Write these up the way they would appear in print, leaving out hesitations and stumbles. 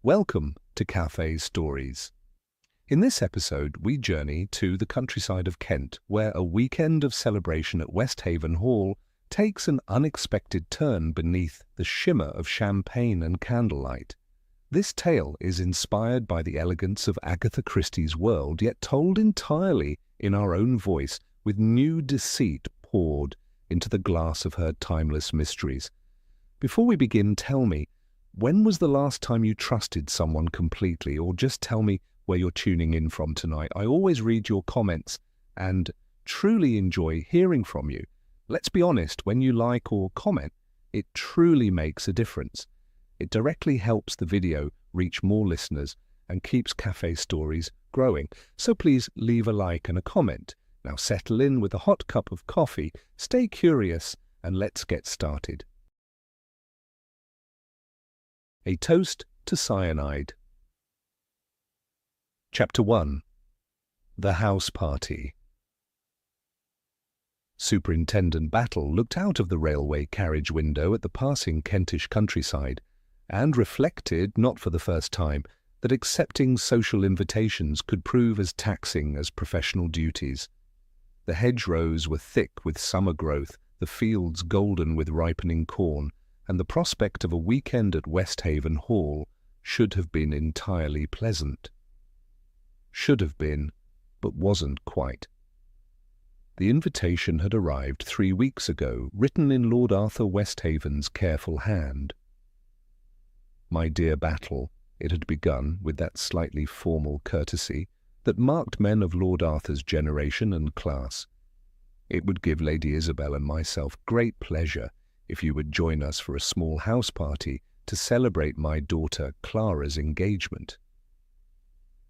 Welcome to Cafe Stories. In this episode, we journey to the countryside of Kent, where a weekend of celebration at Westhaven Hall takes an unexpected turn beneath the shimmer of champagne and candlelight. This tale is inspired by the elegance of Agatha Christie's world, yet told entirely in our own voice, with new deceit poured into the glass of her timeless mysteries. Before we begin, tell me, when was the last time you trusted someone completely? Or just tell me where you're tuning in from tonight. I always read your comments and truly enjoy hearing from you. Let's be honest, when you like or comment, it truly makes a difference. It directly helps the video reach more listeners and keeps Cafe Stories growing. So please leave a like and a comment. Now settle in with a hot cup of coffee, stay curious, and let's get started. A Toast to Cyanide. Chapter 1. The House Party. Superintendent Battle looked out of the railway carriage window at the passing Kentish countryside and reflected, not for the first time, that accepting social invitations could prove as taxing as professional duties. The hedgerows were thick with summer growth, the fields golden with ripening corn, and the prospect of a weekend at Westhaven Hall should have been entirely pleasant. Should have been, but wasn't quite. The invitation had arrived 3 weeks ago, written in Lord Arthur Westhaven's careful hand. My dear Battle, it had begun with that slightly formal courtesy that marked men of Lord Arthur's generation and class. It would give Lady Isabel and myself great pleasure if you would join us for a small house party to celebrate my daughter Clara's engagement.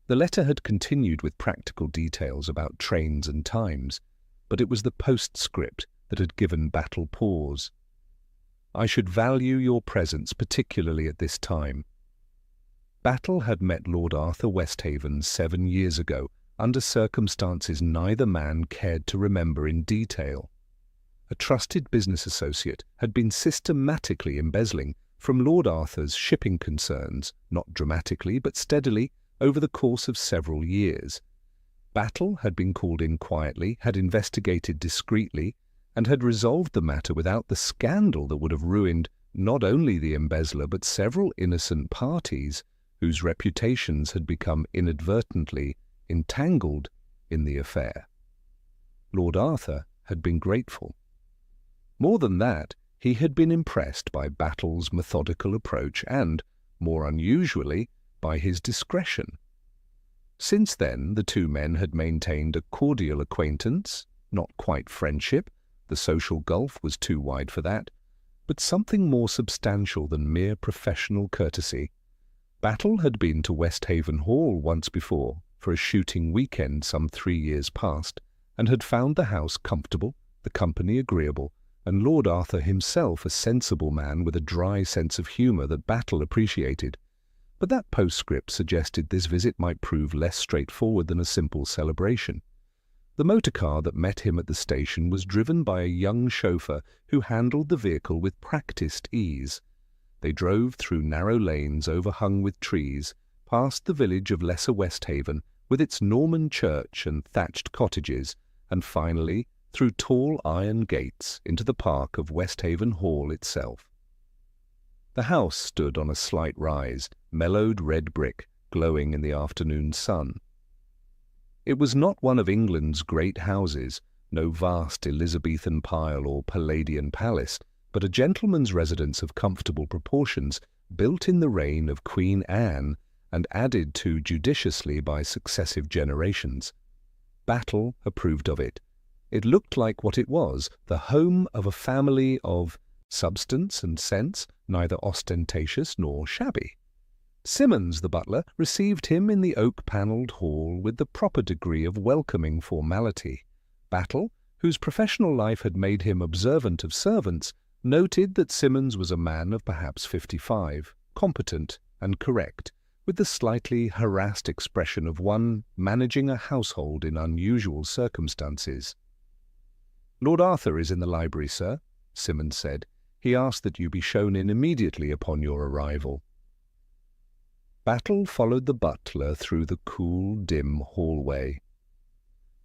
The letter had continued with practical details about trains and times, but it was the postscript that had given Battle pause. I should value your presence particularly at this time. Battle had met Lord Arthur Westhaven 7 years ago, under circumstances neither man cared to remember in detail. A trusted business associate had been systematically embezzling from Lord Arthur's shipping concerns, not dramatically but steadily, over the course of several years. Battle had been called in quietly, had investigated discreetly, and had resolved the matter without the scandal that would have ruined not only the embezzler but several innocent parties whose reputations had become inadvertently entangled in the affair. Lord Arthur had been grateful. More than that, he had been impressed by Battle's methodical approach and, more unusually, by his discretion. Since then, the two men had maintained a cordial acquaintance, not quite friendship, the social gulf was too wide for that, but something more substantial than mere professional courtesy. Battle had been to Westhaven Hall once before, for a shooting weekend some 3 years past, and had found the house comfortable, the company agreeable, and Lord Arthur himself a sensible man with a dry sense of humour that Battle appreciated. But that postscript suggested this visit might prove less straightforward than a simple celebration. The motor car that met him at the station was driven by a young chauffeur who handled the vehicle with practised ease. They drove through narrow lanes overhung with trees, past the village of Lesser Westhaven with its Norman church and thatched cottages, and finally through tall iron gates into the park of Westhaven Hall itself. The house stood on a slight rise, mellowed red brick, glowing in the afternoon sun. It was not one of England's great houses, no vast Elizabethan pile or Palladian palace, but a gentleman's residence of comfortable proportions, built in the reign of Queen Anne and added to judiciously by successive generations. Battle approved of it. It looked like what it was, the home of a family of substance and sense, neither ostentatious nor shabby. Simmons, the butler, received him in the oak-panelled hall with the proper degree of welcoming formality. Battle, whose professional life had made him observant of servants, noted that Simmons was a man of perhaps 55, competent and correct, with the slightly harassed expression of one managing a household in unusual circumstances. "Lord Arthur is in the library, sir," Simmons said. "He asked that you be shown in immediately upon your arrival." Battle followed the butler through the cool, dim hallway.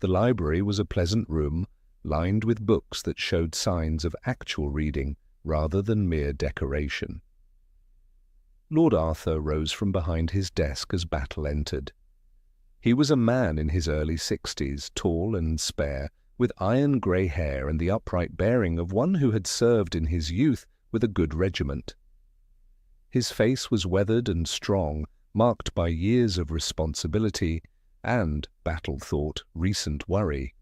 The library was a pleasant room, lined with books that showed signs of actual reading rather than mere decoration. Lord Arthur rose from behind his desk as Battle entered. He was a man in his early 60s, tall and spare, with iron grey hair and the upright bearing of one who had served in his youth with a good regiment. His face was weathered and strong, marked by years of responsibility and, Battle thought, recent worry.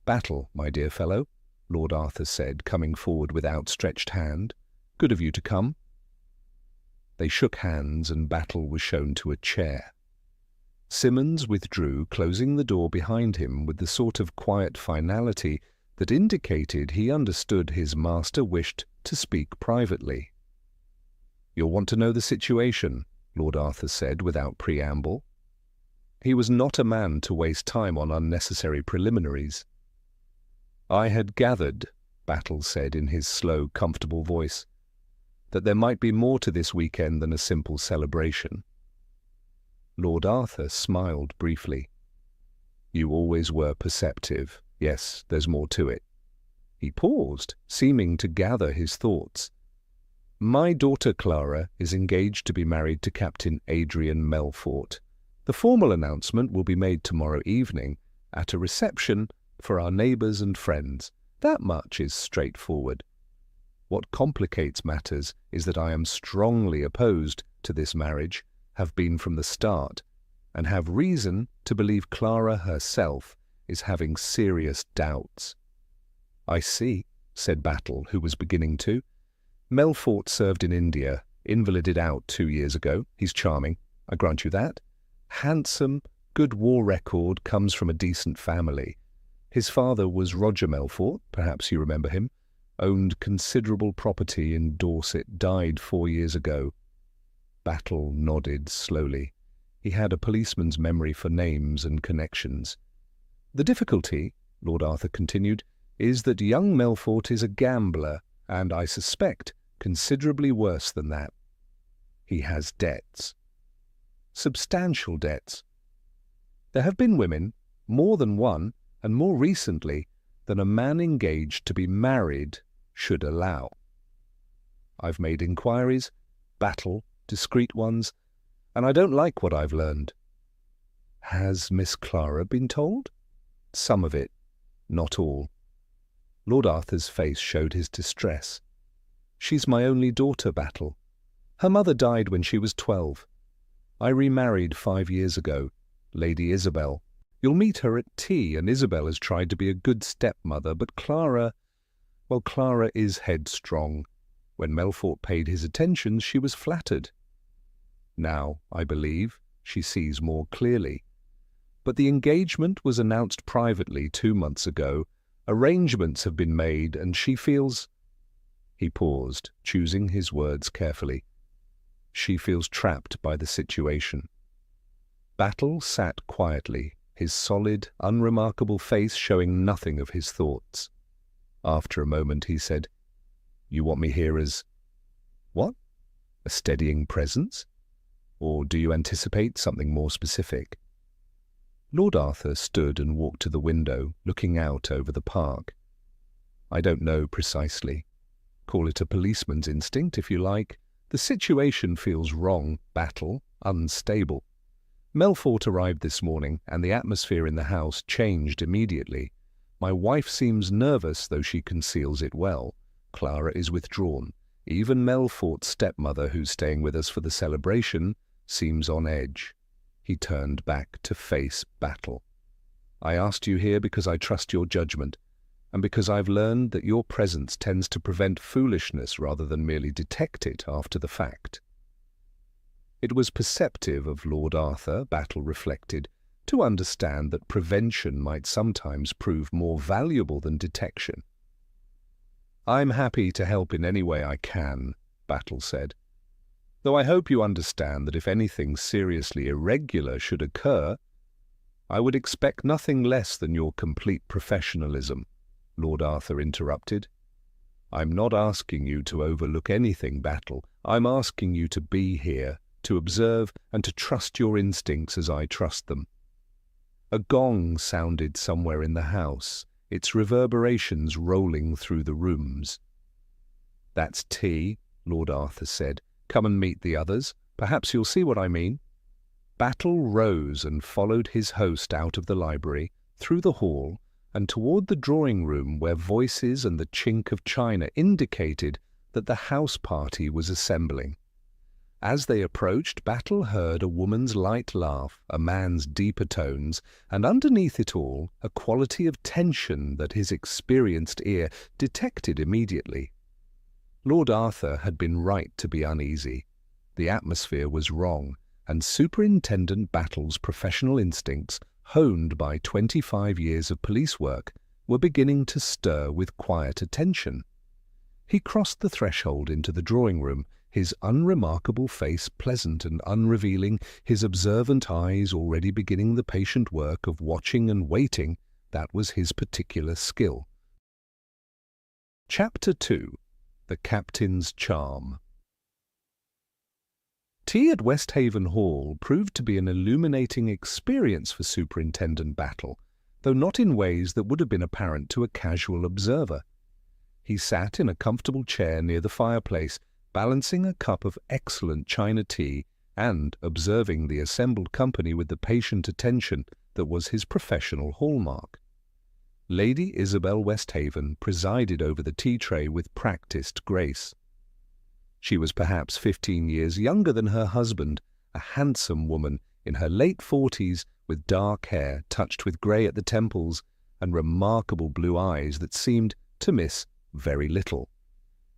"Battle, my dear fellow," Lord Arthur said, coming forward with outstretched hand. "Good of you to come." They shook hands and Battle was shown to a chair. Simmons withdrew, closing the door behind him with the sort of quiet finality that indicated he understood his master wished to speak privately. "You'll want to know the situation," Lord Arthur said without preamble. He was not a man to waste time on unnecessary preliminaries. "I had gathered," Battle said in his slow, comfortable voice, "that there might be more to this weekend than a simple celebration." Lord Arthur smiled briefly. "You always were perceptive. Yes, there's more to it." He paused, seeming to gather his thoughts. "My daughter Clara is engaged to be married to Captain Adrian Melfort. The formal announcement will be made tomorrow evening at a reception for our neighbours and friends. That much is straightforward. What complicates matters is that I am strongly opposed to this marriage, have been from the start, and have reason to believe Clara herself is having serious doubts." "I see," said Battle, who was beginning to. "Melfort served in India, invalided out 2 years ago. He's charming, I grant you that. Handsome, good war record, comes from a decent family. His father was Roger Melfort, perhaps you remember him, owned considerable property in Dorset, died 4 years ago." Battle nodded slowly. He had a policeman's memory for names and connections. "The difficulty," Lord Arthur continued, "is that young Melfort is a gambler, and I suspect considerably worse than that. He has debts. Substantial debts. There have been women, more than one, and more recently, than a man engaged to be married should allow. I've made inquiries, Battle, discreet ones, and I don't like what I've learned." "Has Miss Clara been told?" "Some of it, not all." Lord Arthur's face showed his distress. "She's my only daughter, Battle. Her mother died when she was 12. I remarried 5 years ago, Lady Isabel. You'll meet her at tea, and Isabel has tried to be a good stepmother, but Clara is headstrong. When Melfort paid his attentions, she was flattered. Now, I believe, she sees more clearly. But the engagement was announced privately 2 months ago. Arrangements have been made, and she feels—" He paused, choosing his words carefully. "She feels trapped by the situation." Battle sat quietly, his solid, unremarkable face showing nothing of his thoughts. After a moment he said, "You want me here as—" "What? A steadying presence? Or do you anticipate something more specific?" Lord Arthur stood and walked to the window, looking out over the park. "I don't know precisely. Call it a policeman's instinct, if you like. The situation feels wrong, Battle, unstable. Melfort arrived this morning, and the atmosphere in the house changed immediately. My wife seems nervous, though she conceals it well. Clara is withdrawn. Even Melfort's stepmother, who's staying with us for the celebration, seems on edge." He turned back to face Battle. "I asked you here because I trust your judgment, and because I've learned that your presence tends to prevent foolishness rather than merely detect it after the fact." It was perceptive of Lord Arthur, Battle reflected, to understand that prevention might sometimes prove more valuable than detection. "I'm happy to help in any way I can," Battle said. "Though I hope you understand that if anything seriously irregular should occur, I would expect nothing less than your complete professionalism," Lord Arthur interrupted. "I'm not asking you to overlook anything, Battle. I'm asking you to be here, to observe and to trust your instincts as I trust them. A gong sounded somewhere in the house, its reverberations rolling through the rooms. "That's tea," Lord Arthur said. "Come and meet the others. Perhaps you'll see what I mean." Battle rose and followed his host out of the library, through the hall, and toward the drawing-room where voices and the chink of china indicated that the house party was assembling. As they approached, Battle heard a woman's light laugh, a man's deeper tones, and underneath it all, a quality of tension that his experienced ear detected immediately. Lord Arthur had been right to be uneasy. The atmosphere was wrong, and Superintendent Battle's professional instincts, honed by 25 years of police work, were beginning to stir with quiet attention. He crossed the threshold into the drawing-room, his unremarkable face pleasant and unrevealing, his observant eyes already beginning the patient work of watching and waiting. That was his particular skill. Chapter 2. The Captain's Charm. Tea at Westhaven Hall proved to be an illuminating experience for Superintendent Battle, though not in ways that would have been apparent to a casual observer. He sat in a comfortable chair near the fireplace, balancing a cup of excellent China tea and observing the assembled company with the patient attention that was his professional hallmark. Lady Isabel Westhaven presided over the tea tray with practised grace. She was perhaps 15 years younger than her husband, a handsome woman in her late 40s with dark hair touched with grey at the temples and remarkable blue eyes that seemed to miss very little.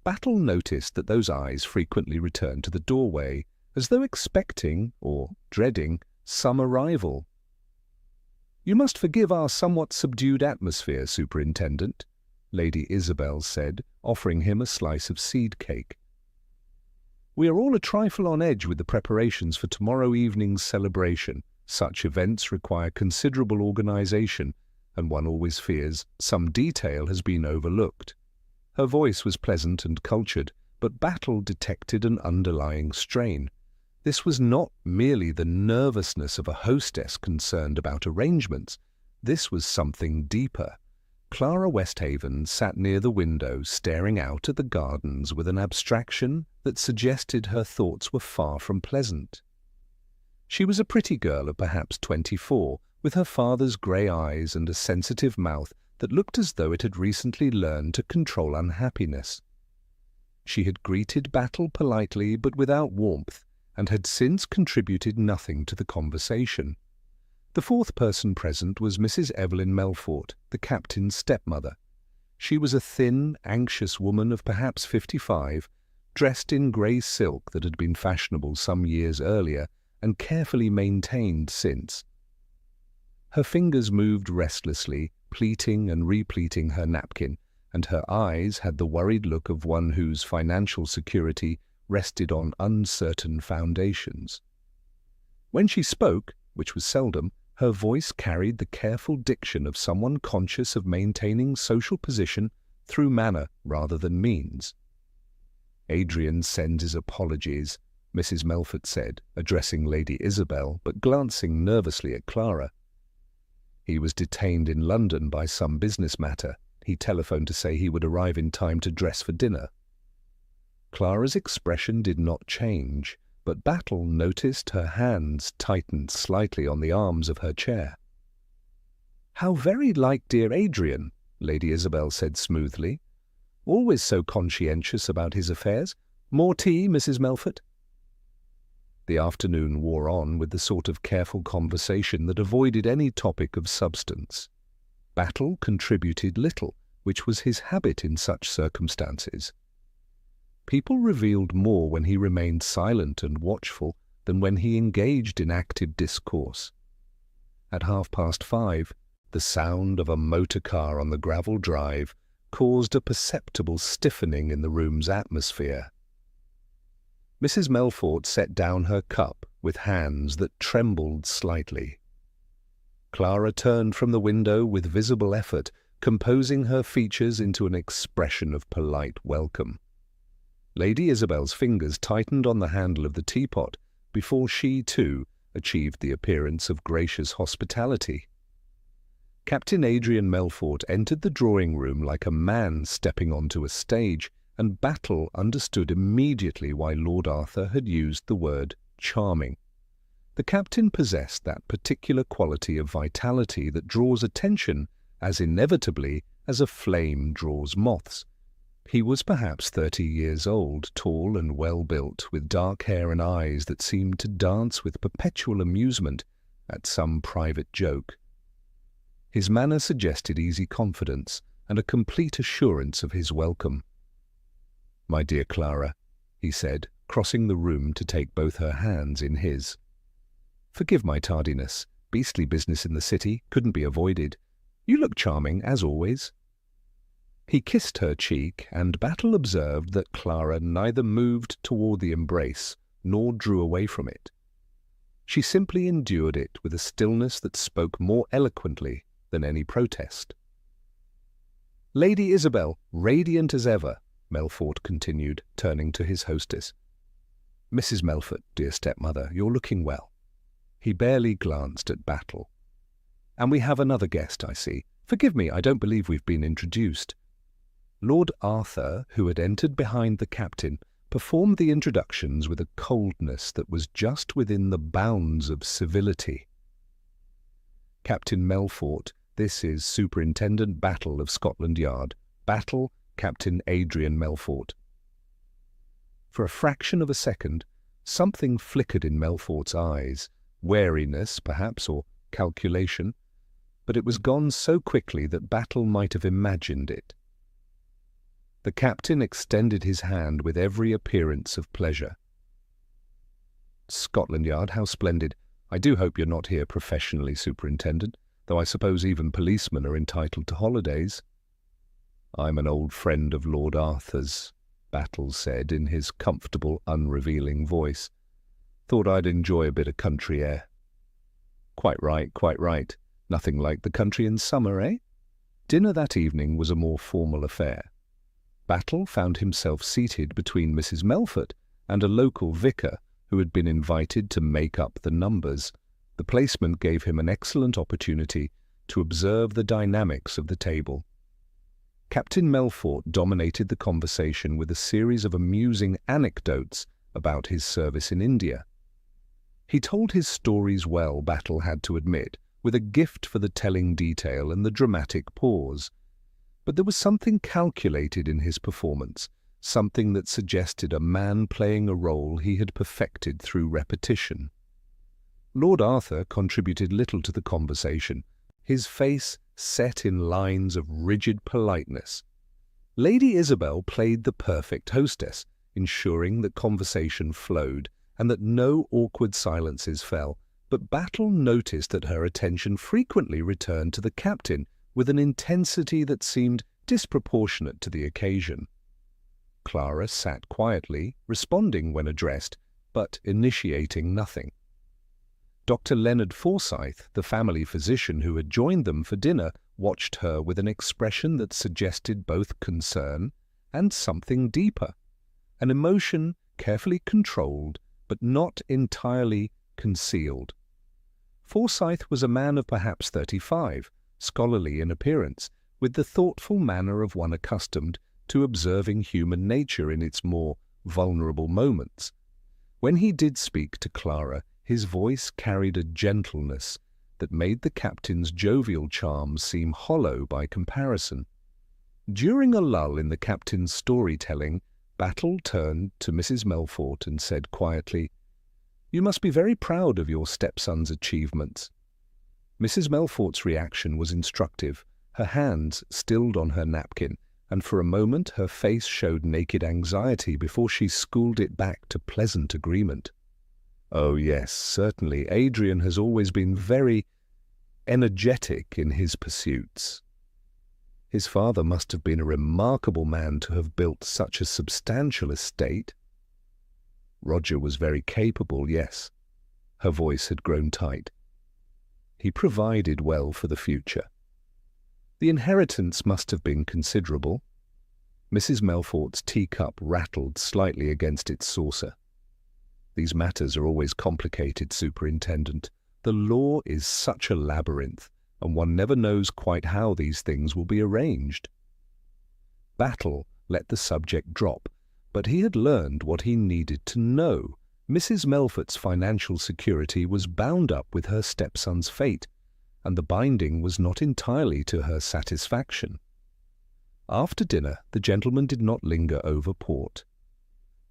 Battle noticed that those eyes frequently returned to the doorway, as though expecting, or dreading, some arrival. "You must forgive our somewhat subdued atmosphere, Superintendent," Lady Isabel said, offering him a slice of seed cake. "We are all a trifle on edge with the preparations for tomorrow evening's celebration. Such events require considerable organization, and one always fears some detail has been overlooked." Her voice was pleasant and cultured, but Battle detected an underlying strain. This was not merely the nervousness of a hostess concerned about arrangements. This was something deeper. Clara Westhaven sat near the window, staring out at the gardens with an abstraction that suggested her thoughts were far from pleasant. She was a pretty girl of perhaps 24, with her father's grey eyes and a sensitive mouth that looked as though it had recently learned to control unhappiness. She had greeted Battle politely but without warmth, and had since contributed nothing to the conversation. The fourth person present was Mrs. Evelyn Melfort, the captain's stepmother. She was a thin, anxious woman of perhaps 55, dressed in grey silk that had been fashionable some years earlier and carefully maintained since. Her fingers moved restlessly, pleating and repleating her napkin, and her eyes had the worried look of one whose financial security rested on uncertain foundations. When she spoke, which was seldom, her voice carried the careful diction of someone conscious of maintaining social position through manner rather than means. "Adrian sends his apologies," Mrs. Melfort said, addressing Lady Isabel, but glancing nervously at Clara. "He was detained in London by some business matter. He telephoned to say he would arrive in time to dress for dinner." Clara's expression did not change, but Battle noticed her hands tightened slightly on the arms of her chair. "How very like dear Adrian," Lady Isabel said smoothly. "Always so conscientious about his affairs. More tea, Mrs. Melfort?" The afternoon wore on with the sort of careful conversation that avoided any topic of substance. Battle contributed little, which was his habit in such circumstances. People revealed more when he remained silent and watchful than when he engaged in active discourse. At 5:30, the sound of a motor car on the gravel drive caused a perceptible stiffening in the room's atmosphere. Mrs. Melfort set down her cup with hands that trembled slightly. Clara turned from the window with visible effort, composing her features into an expression of polite welcome. Lady Isabel's fingers tightened on the handle of the teapot, before she, too, achieved the appearance of gracious hospitality. Captain Adrian Melfort entered the drawing-room like a man stepping onto a stage, and Battle understood immediately why Lord Arthur had used the word charming. The captain possessed that particular quality of vitality that draws attention as inevitably as a flame draws moths. He was perhaps 30 years old, tall and well-built, with dark hair and eyes that seemed to dance with perpetual amusement at some private joke. His manner suggested easy confidence and a complete assurance of his welcome. "My dear Clara," he said, crossing the room to take both her hands in his. "Forgive my tardiness. Beastly business in the city couldn't be avoided. You look charming, as always." He kissed her cheek, and Battle observed that Clara neither moved toward the embrace nor drew away from it. She simply endured it with a stillness that spoke more eloquently than any protest. "Lady Isabel, radiant as ever," Melfort continued, turning to his hostess. "Mrs. Melfort, dear stepmother, you're looking well." He barely glanced at Battle. "And we have another guest, I see. Forgive me, I don't believe we've been introduced." Lord Arthur, who had entered behind the captain, performed the introductions with a coldness that was just within the bounds of civility. "Captain Melfort, this is Superintendent Battle of Scotland Yard. Battle, Captain Adrian Melfort." For a fraction of a second, something flickered in Melfort's eyes, wariness, perhaps, or calculation, but it was gone so quickly that Battle might have imagined it. The captain extended his hand with every appearance of pleasure. "Scotland Yard, how splendid. I do hope you're not here professionally, Superintendent, though I suppose even policemen are entitled to holidays." "I'm an old friend of Lord Arthur's," Battle said in his comfortable, unrevealing voice. "Thought I'd enjoy a bit of country air." "Quite right, quite right. Nothing like the country in summer, eh?" Dinner that evening was a more formal affair. Battle found himself seated between Mrs. Melfort and a local vicar who had been invited to make up the numbers. The placement gave him an excellent opportunity to observe the dynamics of the table. Captain Melfort dominated the conversation with a series of amusing anecdotes about his service in India. He told his stories well, Battle had to admit, with a gift for the telling detail and the dramatic pause. But there was something calculated in his performance, something that suggested a man playing a role he had perfected through repetition. Lord Arthur contributed little to the conversation, his face set in lines of rigid politeness. Lady Isabel played the perfect hostess, ensuring that conversation flowed and that no awkward silences fell, but Battle noticed that her attention frequently returned to the captain with an intensity that seemed disproportionate to the occasion. Clara sat quietly, responding when addressed, but initiating nothing. Dr. Leonard Forsyth, the family physician who had joined them for dinner, watched her with an expression that suggested both concern and something deeper, an emotion carefully controlled but not entirely concealed. Forsyth was a man of perhaps 35, scholarly in appearance, with the thoughtful manner of one accustomed to observing human nature in its more vulnerable moments. When he did speak to Clara, his voice carried a gentleness that made the captain's jovial charm seem hollow by comparison. During a lull in the captain's storytelling, Battle turned to Mrs. Melfort and said quietly, "You must be very proud of your stepson's achievements." Mrs. Melfort's reaction was instructive. Her hands stilled on her napkin, and for a moment her face showed naked anxiety before she schooled it back to pleasant agreement. "Oh yes, certainly. Adrian has always been very energetic in his pursuits. His father must have been a remarkable man to have built such a substantial estate." "Roger was very capable, yes." Her voice had grown tight. "He provided well for the future. The inheritance must have been considerable." Mrs. Melfort's teacup rattled slightly against its saucer. These matters are always complicated, Superintendent. The law is such a labyrinth, and one never knows quite how these things will be arranged. Battle let the subject drop, but he had learned what he needed to know. Mrs. Melfort's financial security was bound up with her stepson's fate, and the binding was not entirely to her satisfaction. After dinner, the gentlemen did not linger over port.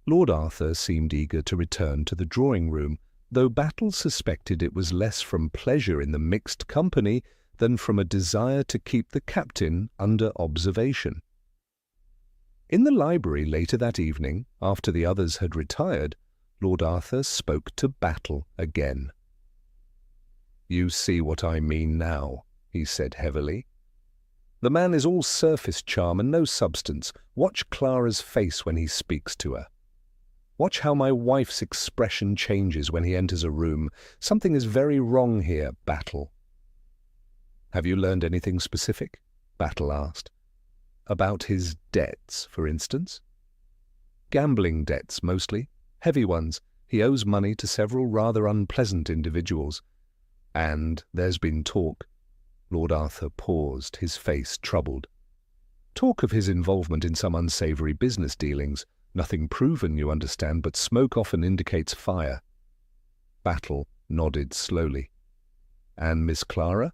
Lord Arthur seemed eager to return to the drawing-room, though Battle suspected it was less from pleasure in the mixed company than from a desire to keep the captain under observation. In the library later that evening, after the others had retired, Lord Arthur spoke to Battle again. "You see what I mean now," he said heavily. "The man is all surface charm and no substance. Watch Clara's face when he speaks to her. Watch how my wife's expression changes when he enters a room. Something is very wrong here, Battle." "Have you learned anything specific?" Battle asked. "About his debts, for instance?" "Gambling debts, mostly. Heavy ones. He owes money to several rather unpleasant individuals. And there's been talk—" Lord Arthur paused, his face troubled. "Talk of his involvement in some unsavoury business dealings. Nothing proven, you understand, but smoke often indicates fire." Battle nodded slowly. "And Miss Clara?"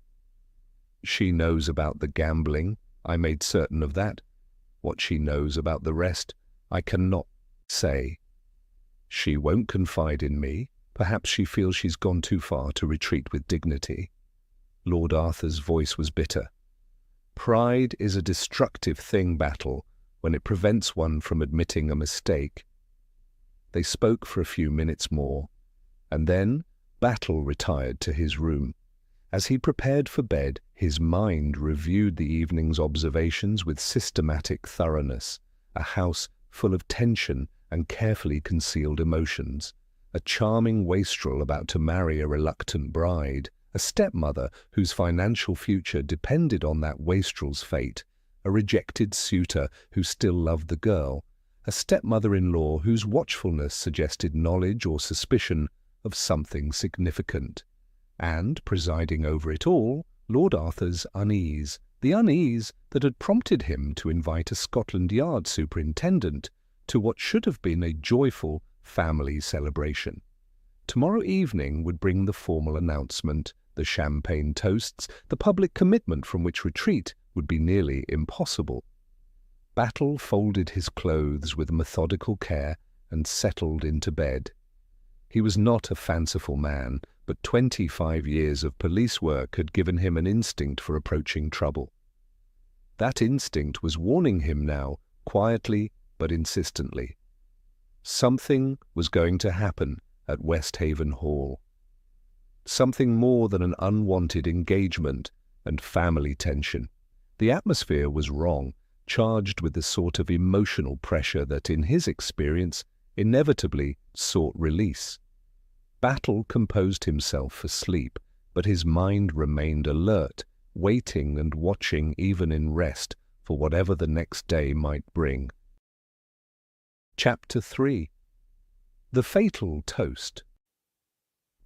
"She knows about the gambling. I made certain of that. What she knows about the rest, I cannot say. She won't confide in me. Perhaps she feels she's gone too far to retreat with dignity." Lord Arthur's voice was bitter. "Pride is a destructive thing, Battle, when it prevents one from admitting a mistake." They spoke for a few minutes more, and then Battle retired to his room. As he prepared for bed, his mind reviewed the evening's observations with systematic thoroughness. A house full of tension and carefully concealed emotions. A charming wastrel about to marry a reluctant bride. A stepmother whose financial future depended on that wastrel's fate. A rejected suitor who still loved the girl. A stepmother-in-law whose watchfulness suggested knowledge or suspicion of something significant. And, presiding over it all, Lord Arthur's unease, the unease that had prompted him to invite a Scotland Yard superintendent to what should have been a joyful family celebration. Tomorrow evening would bring the formal announcement, the champagne toasts, the public commitment from which retreat would be nearly impossible. Battle folded his clothes with methodical care and settled into bed. He was not a fanciful man, but 25 years of police work had given him an instinct for approaching trouble. That instinct was warning him now, quietly but insistently. Something was going to happen at Westhaven Hall. Something more than an unwanted engagement and family tension. The atmosphere was wrong, charged with the sort of emotional pressure that, in his experience, inevitably sought release. Battle composed himself for sleep, but his mind remained alert, waiting and watching even in rest for whatever the next day might bring. Chapter 3. The Fatal Toast.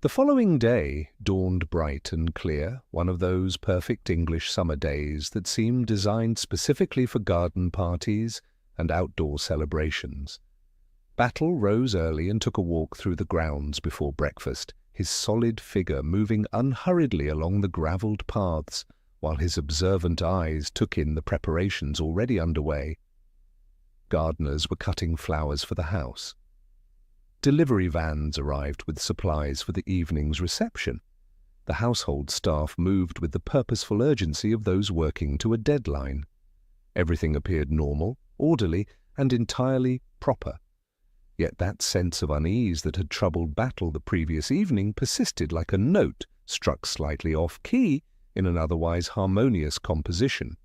The following day dawned bright and clear, one of those perfect English summer days that seem designed specifically for garden parties and outdoor celebrations. Battle rose early and took a walk through the grounds before breakfast, his solid figure moving unhurriedly along the gravelled paths, while his observant eyes took in the preparations already underway. Gardeners were cutting flowers for the house. Delivery vans arrived with supplies for the evening's reception. The household staff moved with the purposeful urgency of those working to a deadline. Everything appeared normal, orderly, and entirely proper. Yet that sense of unease that had troubled Battle the previous evening persisted like a note struck slightly off-key in an otherwise harmonious composition.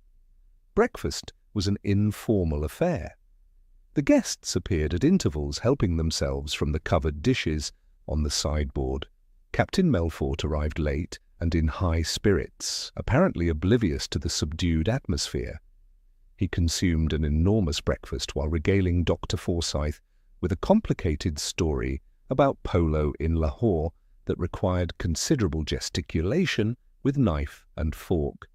Breakfast was an informal affair. The guests appeared at intervals, helping themselves from the covered dishes on the sideboard. Captain Melfort arrived late and in high spirits, apparently oblivious to the subdued atmosphere. He consumed an enormous breakfast while regaling Dr. Forsyth with a complicated story about polo in Lahore that required considerable gesticulation with knife and fork.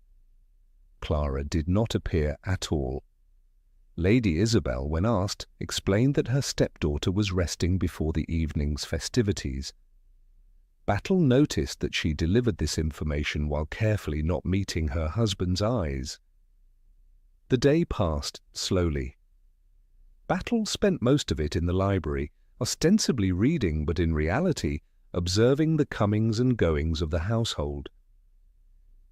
Clara did not appear at all. Lady Isabel, when asked, explained that her stepdaughter was resting before the evening's festivities. Battle noticed that she delivered this information while carefully not meeting her husband's eyes. The day passed slowly. Battle spent most of it in the library, ostensibly reading, but in reality observing the comings and goings of the household.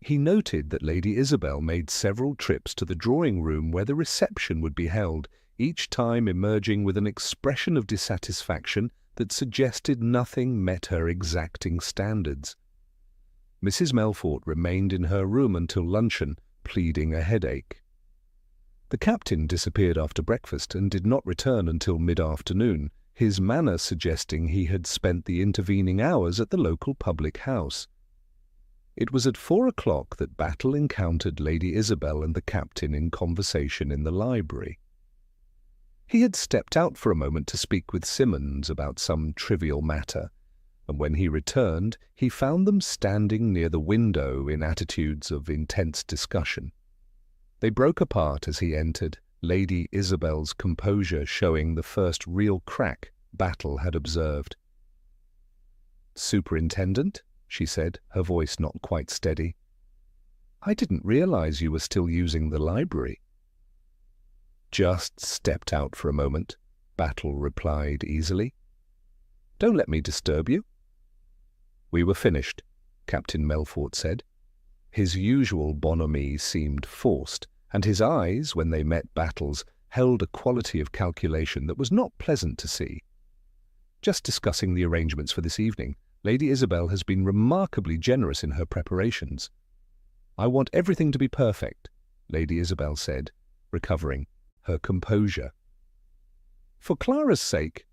He noted that Lady Isabel made several trips to the drawing-room where the reception would be held, each time emerging with an expression of dissatisfaction that suggested nothing met her exacting standards. Mrs. Melfort remained in her room until luncheon, pleading a headache. The captain disappeared after breakfast and did not return until mid-afternoon, his manner suggesting he had spent the intervening hours at the local public house. It was at 4 o'clock that Battle encountered Lady Isabel and the captain in conversation in the library. He had stepped out for a moment to speak with Simmons about some trivial matter, and when he returned, he found them standing near the window in attitudes of intense discussion. They broke apart as he entered, Lady Isabel's composure showing the first real crack Battle had observed. "Superintendent," she said, her voice not quite steady, "I didn't realize you were still using the library." "Just stepped out for a moment," Battle replied easily. "Don't let me disturb you." "We were finished," Captain Melfort said. His usual bonhomie seemed forced, and his eyes, when they met Battle's, held a quality of calculation that was not pleasant to see. "Just discussing the arrangements for this evening. Lady Isabel has been remarkably generous in her preparations." "I want everything to be perfect," Lady Isabel said, recovering her composure. "For Clara's sake."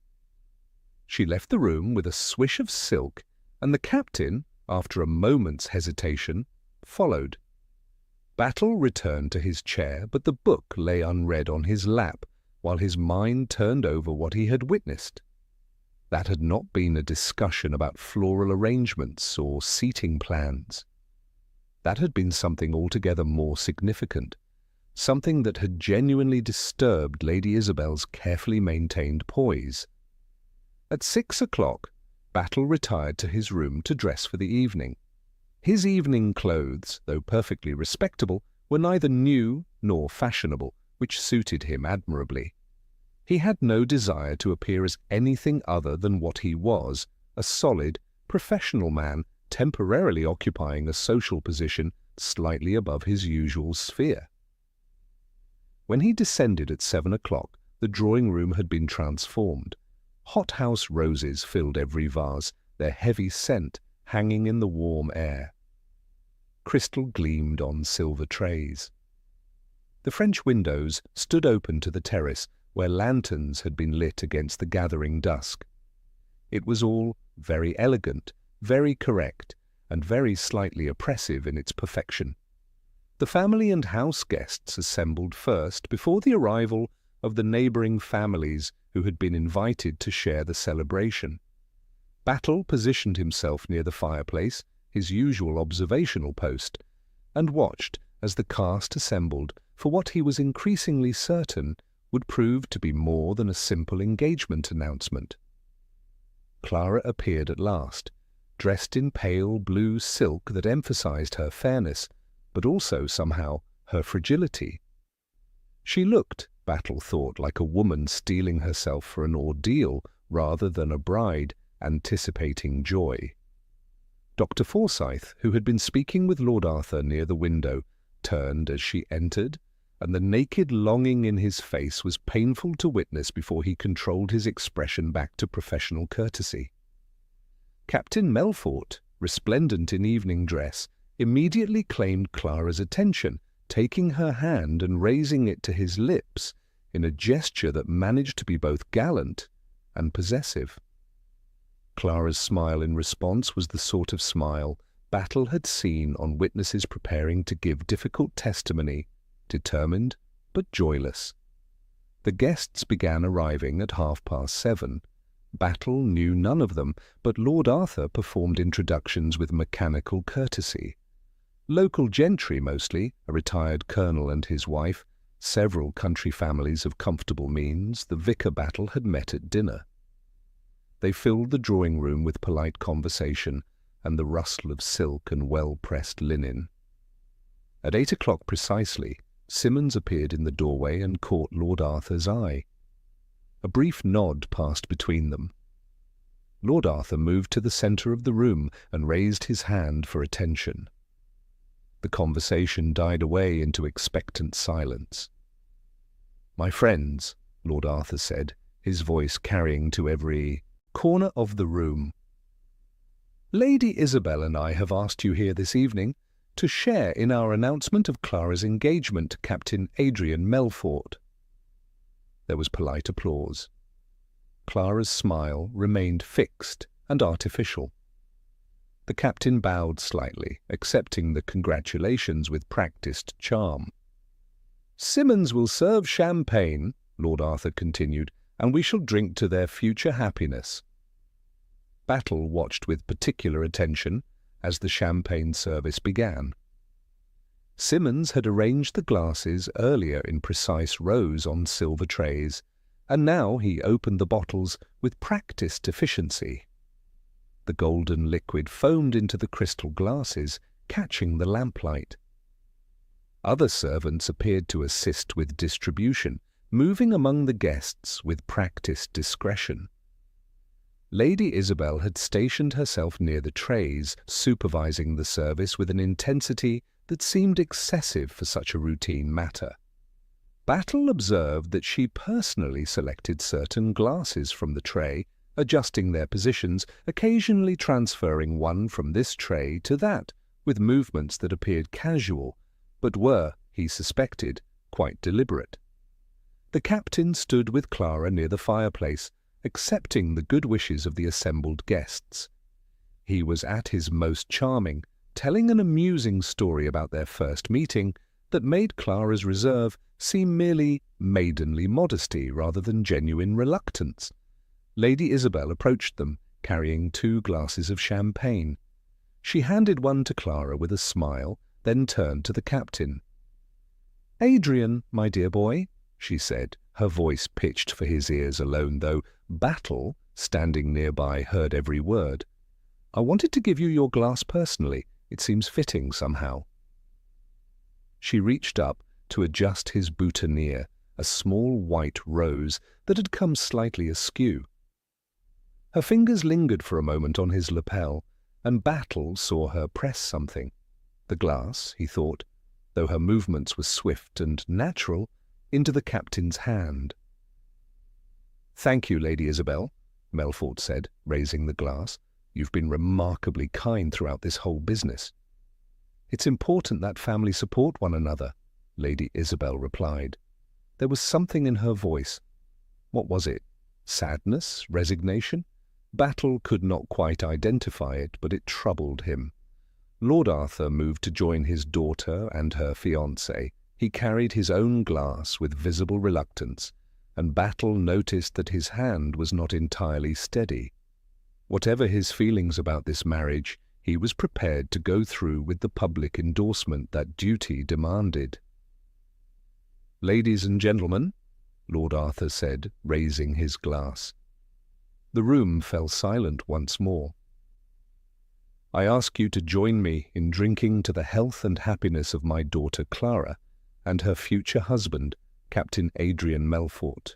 She left the room with a swish of silk, and the captain, after a moment's hesitation, followed. Battle returned to his chair, but the book lay unread on his lap, while his mind turned over what he had witnessed. That had not been a discussion about floral arrangements or seating plans. That had been something altogether more significant, something that had genuinely disturbed Lady Isabel's carefully maintained poise. At 6 o'clock, Battle retired to his room to dress for the evening. His evening clothes, though perfectly respectable, were neither new nor fashionable, which suited him admirably. He had no desire to appear as anything other than what he was, a solid, professional man temporarily occupying a social position slightly above his usual sphere. When he descended at 7 o'clock, the drawing-room had been transformed. Hothouse roses filled every vase, their heavy scent hanging in the warm air. Crystal gleamed on silver trays. The French windows stood open to the terrace, where lanterns had been lit against the gathering dusk. It was all very elegant, very correct, and very slightly oppressive in its perfection. The family and house guests assembled first before the arrival of the neighbouring families who had been invited to share the celebration. Battle positioned himself near the fireplace, his usual observational post, and watched as the cast assembled for what he was increasingly certain would prove to be more than a simple engagement announcement. Clara appeared at last, dressed in pale blue silk that emphasized her fairness, but also, somehow, her fragility. She looked, Battle thought, like a woman steeling herself for an ordeal rather than a bride anticipating joy. Dr. Forsyth, who had been speaking with Lord Arthur near the window, turned as she entered, and the naked longing in his face was painful to witness before he controlled his expression back to professional courtesy. Captain Melfort, resplendent in evening dress, immediately claimed Clara's attention, taking her hand and raising it to his lips in a gesture that managed to be both gallant and possessive. Clara's smile in response was the sort of smile Battle had seen on witnesses preparing to give difficult testimony, determined but joyless. The guests began arriving at 7:30. Battle knew none of them, but Lord Arthur performed introductions with mechanical courtesy. Local gentry mostly, a retired colonel and his wife, several country families of comfortable means, the vicar Battle had met at dinner. They filled the drawing-room with polite conversation and the rustle of silk and well-pressed linen. At 8 o'clock precisely, Simmons appeared in the doorway and caught Lord Arthur's eye. A brief nod passed between them. Lord Arthur moved to the centre of the room and raised his hand for attention. The conversation died away into expectant silence. "My friends," Lord Arthur said, his voice carrying to every corner of the room, "Lady Isabel and I have asked you here this evening to share in our announcement of Clara's engagement to Captain Adrian Melfort." There was polite applause. Clara's smile remained fixed and artificial. The captain bowed slightly, accepting the congratulations with practised charm. "Simmons will serve champagne," Lord Arthur continued, "and we shall drink to their future happiness." Battle watched with particular attention as the champagne service began. Simmons had arranged the glasses earlier in precise rows on silver trays, and now he opened the bottles with practised efficiency. The golden liquid foamed into the crystal glasses, catching the lamplight. Other servants appeared to assist with distribution, moving among the guests with practised discretion. Lady Isabel had stationed herself near the trays, supervising the service with an intensity that seemed excessive for such a routine matter. Battle observed that she personally selected certain glasses from the tray, adjusting their positions, occasionally transferring one from this tray to that, with movements that appeared casual, but were, he suspected, quite deliberate. The captain stood with Clara near the fireplace, accepting the good wishes of the assembled guests. He was at his most charming, telling an amusing story about their first meeting that made Clara's reserve seem merely maidenly modesty rather than genuine reluctance. Lady Isabel approached them, carrying 2 glasses of champagne. She handed one to Clara with a smile, then turned to the captain. "Adrian, my dear boy," she said, her voice pitched for his ears alone, though Battle, standing nearby, heard every word. "I wanted to give you your glass personally. It seems fitting somehow." She reached up to adjust his boutonniere, a small white rose that had come slightly askew. Her fingers lingered for a moment on his lapel, and Battle saw her press something. The glass, he thought, though her movements were swift and natural, into the captain's hand. "Thank you, Lady Isabel," Melfort said, raising the glass. "You've been remarkably kind throughout this whole business." "It's important that family support one another," Lady Isabel replied. There was something in her voice. What was it? Sadness? Resignation? Battle could not quite identify it, but it troubled him. Lord Arthur moved to join his daughter and her fiancé. He carried his own glass with visible reluctance, and Battle noticed that his hand was not entirely steady. Whatever his feelings about this marriage, he was prepared to go through with the public endorsement that duty demanded. "Ladies and gentlemen," Lord Arthur said, raising his glass. The room fell silent once more. "I ask you to join me in drinking to the health and happiness of my daughter Clara and her future husband, Captain Adrian Melfort."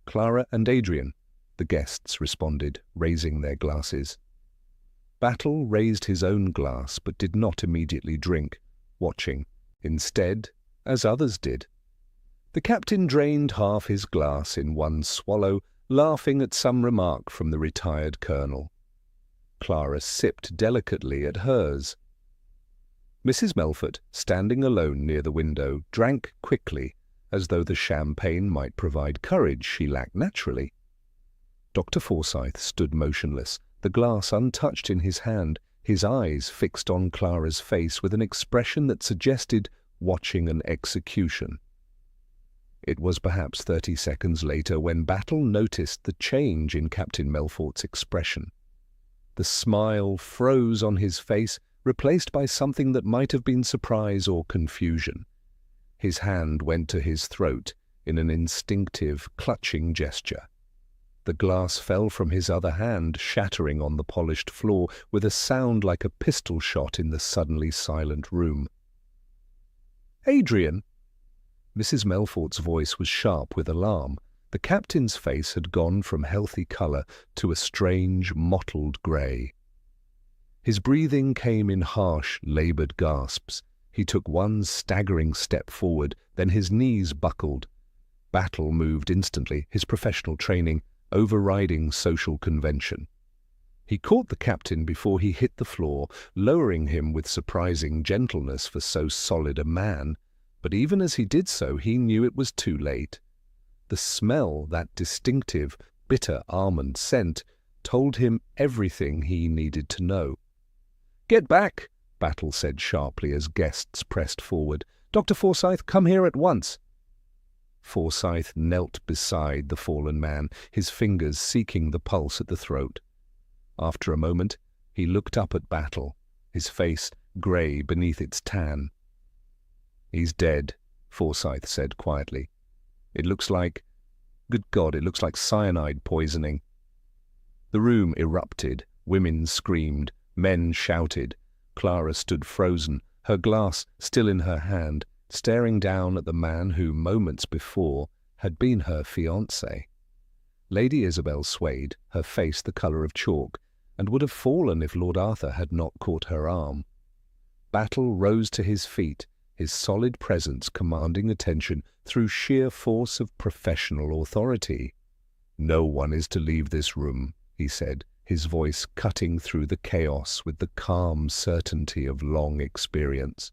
"Clara and Adrian," the guests responded, raising their glasses. Battle raised his own glass but did not immediately drink, watching, instead, as others did. The captain drained half his glass in one swallow, laughing at some remark from the retired colonel. Clara sipped delicately at hers. Mrs. Melfort, standing alone near the window, drank quickly, as though the champagne might provide courage she lacked naturally. Dr. Forsyth stood motionless, the glass untouched in his hand, his eyes fixed on Clara's face with an expression that suggested watching an execution. It was perhaps 30 seconds later when Battle noticed the change in Captain Melfort's expression. The smile froze on his face, replaced by something that might have been surprise or confusion. His hand went to his throat in an instinctive, clutching gesture. The glass fell from his other hand, shattering on the polished floor with a sound like a pistol shot in the suddenly silent room. "Adrian!" Mrs. Melfort's voice was sharp with alarm. The captain's face had gone from healthy colour to a strange, mottled grey. His breathing came in harsh, laboured gasps. He took one staggering step forward, then his knees buckled. Battle moved instantly, his professional training overriding social convention. He caught the captain before he hit the floor, lowering him with surprising gentleness for so solid a man. But even as he did so, he knew it was too late. The smell, that distinctive, bitter almond scent, told him everything he needed to know. "Get back!" Battle said sharply as guests pressed forward. "Dr. Forsyth, come here at once!" Forsyth knelt beside the fallen man, his fingers seeking the pulse at the throat. After a moment, he looked up at Battle, his face grey beneath its tan. "He's dead," Forsyth said quietly. "It looks like... Good God, it looks like cyanide poisoning." The room erupted. Women screamed. Men shouted. Clara stood frozen, her glass still in her hand, staring down at the man who, moments before, had been her fiancé. Lady Isabel swayed, her face the colour of chalk, and would have fallen if Lord Arthur had not caught her arm. Battle rose to his feet, his solid presence commanding attention through sheer force of professional authority. "No one is to leave this room," he said, his voice cutting through the chaos with the calm certainty of long experience.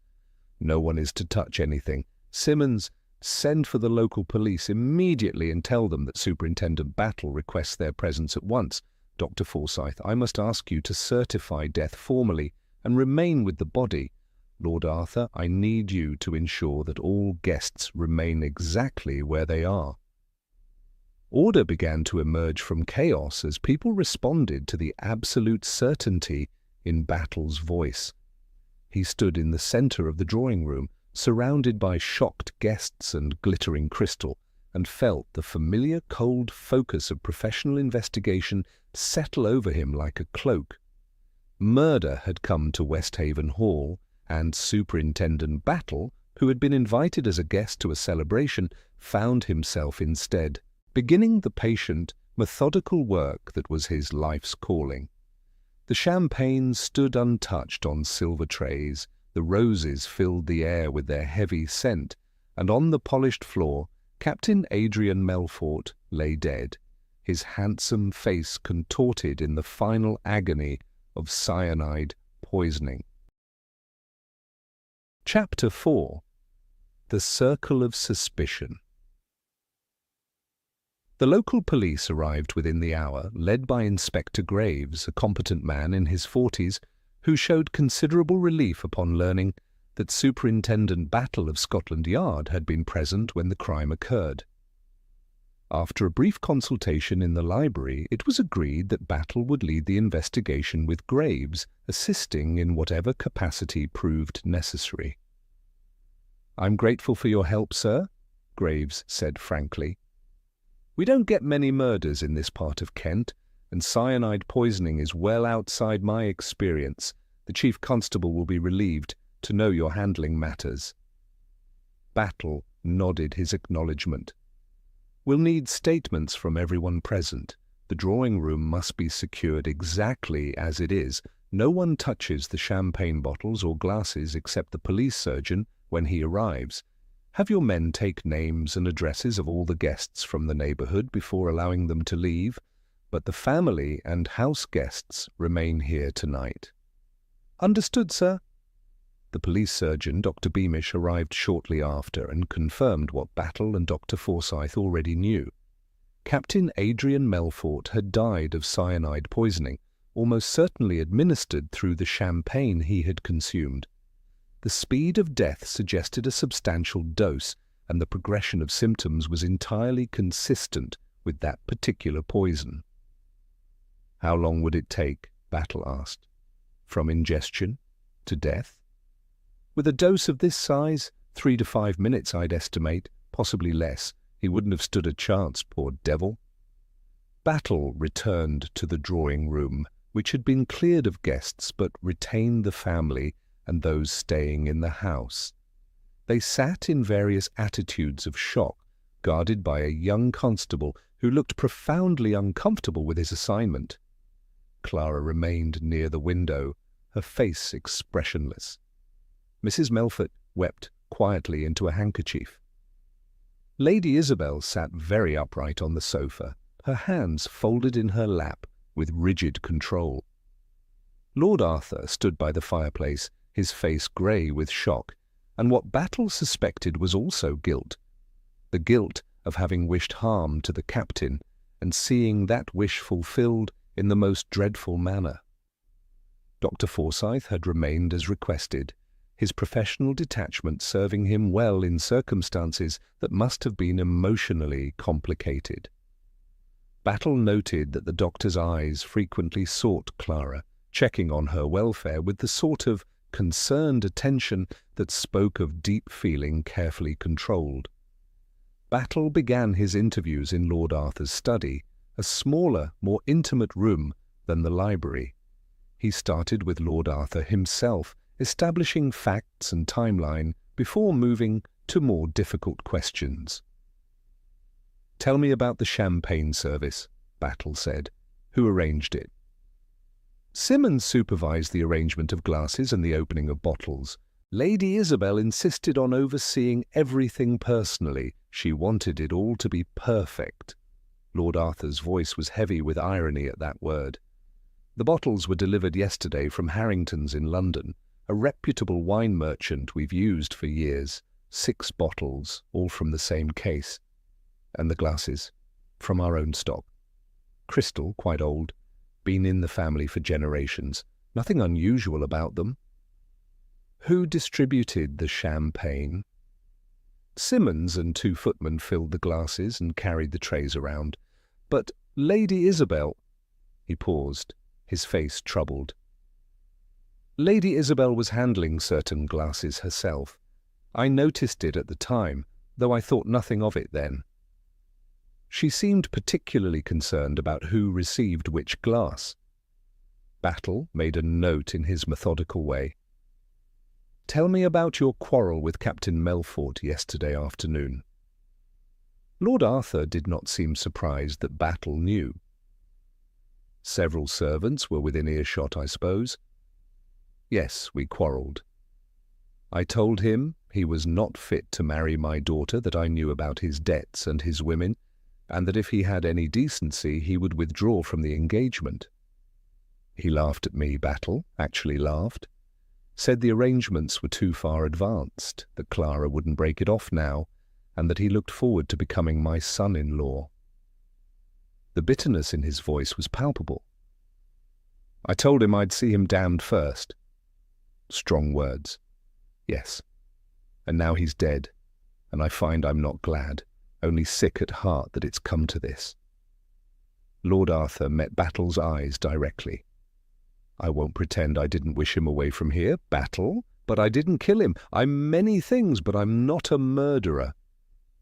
"No one is to touch anything. Simmons, send for the local police immediately and tell them that Superintendent Battle requests their presence at once. Dr. Forsyth, I must ask you to certify death formally and remain with the body. Lord Arthur, I need you to ensure that all guests remain exactly where they are." Order began to emerge from chaos as people responded to the absolute certainty in Battle's voice. He stood in the centre of the drawing room, surrounded by shocked guests and glittering crystal, and felt the familiar cold focus of professional investigation settle over him like a cloak. Murder had come to Westhaven Hall, and Superintendent Battle, who had been invited as a guest to a celebration, found himself instead, beginning the patient, methodical work that was his life's calling. The champagne stood untouched on silver trays, the roses filled the air with their heavy scent, and on the polished floor, Captain Adrian Melfort lay dead, his handsome face contorted in the final agony of cyanide poisoning. Chapter 4. The Circle of Suspicion. The local police arrived within the hour, led by Inspector Graves, a competent man in his 40s, who showed considerable relief upon learning that Superintendent Battle of Scotland Yard had been present when the crime occurred. After a brief consultation in the library, it was agreed that Battle would lead the investigation with Graves, assisting in whatever capacity proved necessary. "I'm grateful for your help, sir," Graves said frankly. "We don't get many murders in this part of Kent, and cyanide poisoning is well outside my experience. The Chief Constable will be relieved to know you're handling matters." Battle nodded his acknowledgement. "We'll need statements from everyone present. The drawing room must be secured exactly as it is. No one touches the champagne bottles or glasses except the police surgeon when he arrives. Have your men take names and addresses of all the guests from the neighbourhood before allowing them to leave, but the family and house guests remain here tonight." "Understood, sir." The police surgeon, Dr. Beamish, arrived shortly after and confirmed what Battle and Dr. Forsyth already knew. Captain Adrian Melfort had died of cyanide poisoning, almost certainly administered through the champagne he had consumed. The speed of death suggested a substantial dose, and the progression of symptoms was entirely consistent with that particular poison. How long would it take? Battle asked. From ingestion to death? With a dose of this size, 3 to 5 minutes, I'd estimate, possibly less. He wouldn't have stood a chance, poor devil. Battle returned to the drawing room, which had been cleared of guests but retained the family and those staying in the house. They sat in various attitudes of shock, guarded by a young constable who looked profoundly uncomfortable with his assignment. Clara remained near the window, her face expressionless. Mrs. Melfort wept quietly into a handkerchief. Lady Isabel sat very upright on the sofa, her hands folded in her lap with rigid control. Lord Arthur stood by the fireplace, his face grey with shock, and what Battle suspected was also guilt. The guilt of having wished harm to the captain and seeing that wish fulfilled in the most dreadful manner. Dr. Forsyth had remained as requested, his professional detachment serving him well in circumstances that must have been emotionally complicated. Battle noted that the doctor's eyes frequently sought Clara, checking on her welfare with the sort of concerned attention that spoke of deep feeling carefully controlled. Battle began his interviews in Lord Arthur's study, a smaller, more intimate room than the library. He started with Lord Arthur himself, establishing facts and timeline before moving to more difficult questions. "Tell me about the champagne service," Battle said. "Who arranged it?" "Simmons supervised the arrangement of glasses and the opening of bottles. Lady Isabel insisted on overseeing everything personally. She wanted it all to be perfect." Lord Arthur's voice was heavy with irony at that word. "The bottles were delivered yesterday from Harrington's in London, a reputable wine merchant we've used for years. 6 bottles, all from the same case. And the glasses, from our own stock. Crystal, quite old, been in the family for generations. Nothing unusual about them." "Who distributed the champagne?" "Simmons and 2 footmen filled the glasses and carried the trays around. But Lady Isabel—" He paused, his face troubled. "Lady Isabel was handling certain glasses herself. I noticed it at the time, though I thought nothing of it then. She seemed particularly concerned about who received which glass." Battle made a note in his methodical way. "Tell me about your quarrel with Captain Melfort yesterday afternoon." Lord Arthur did not seem surprised that Battle knew. "Several servants were within earshot, I suppose?" "Yes, we quarrelled. I told him he was not fit to marry my daughter, that I knew about his debts and his women, and that if he had any decency he would withdraw from the engagement. He laughed at me, Battle, actually laughed. Said the arrangements were too far advanced, that Clara wouldn't break it off now, and that he looked forward to becoming my son-in-law." The bitterness in his voice was palpable. "I told him I'd see him damned first." Strong words. "Yes. And now he's dead, and I find I'm not glad, only sick at heart that it's come to this." Lord Arthur met Battle's eyes directly. "I won't pretend I didn't wish him away from here, Battle, but I didn't kill him. I'm many things, but I'm not a murderer."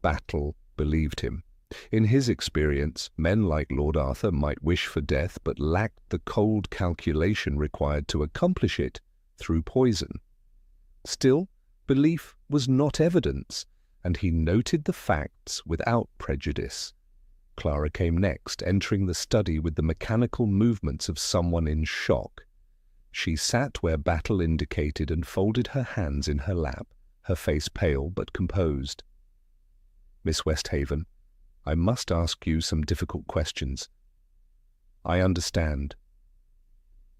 Battle believed him. In his experience, men like Lord Arthur might wish for death, but lacked the cold calculation required to accomplish it through poison. Still, belief was not evidence, and he noted the facts without prejudice. Clara came next, entering the study with the mechanical movements of someone in shock. She sat where Battle indicated and folded her hands in her lap, her face pale but composed. "Miss Westhaven, I must ask you some difficult questions." "I understand."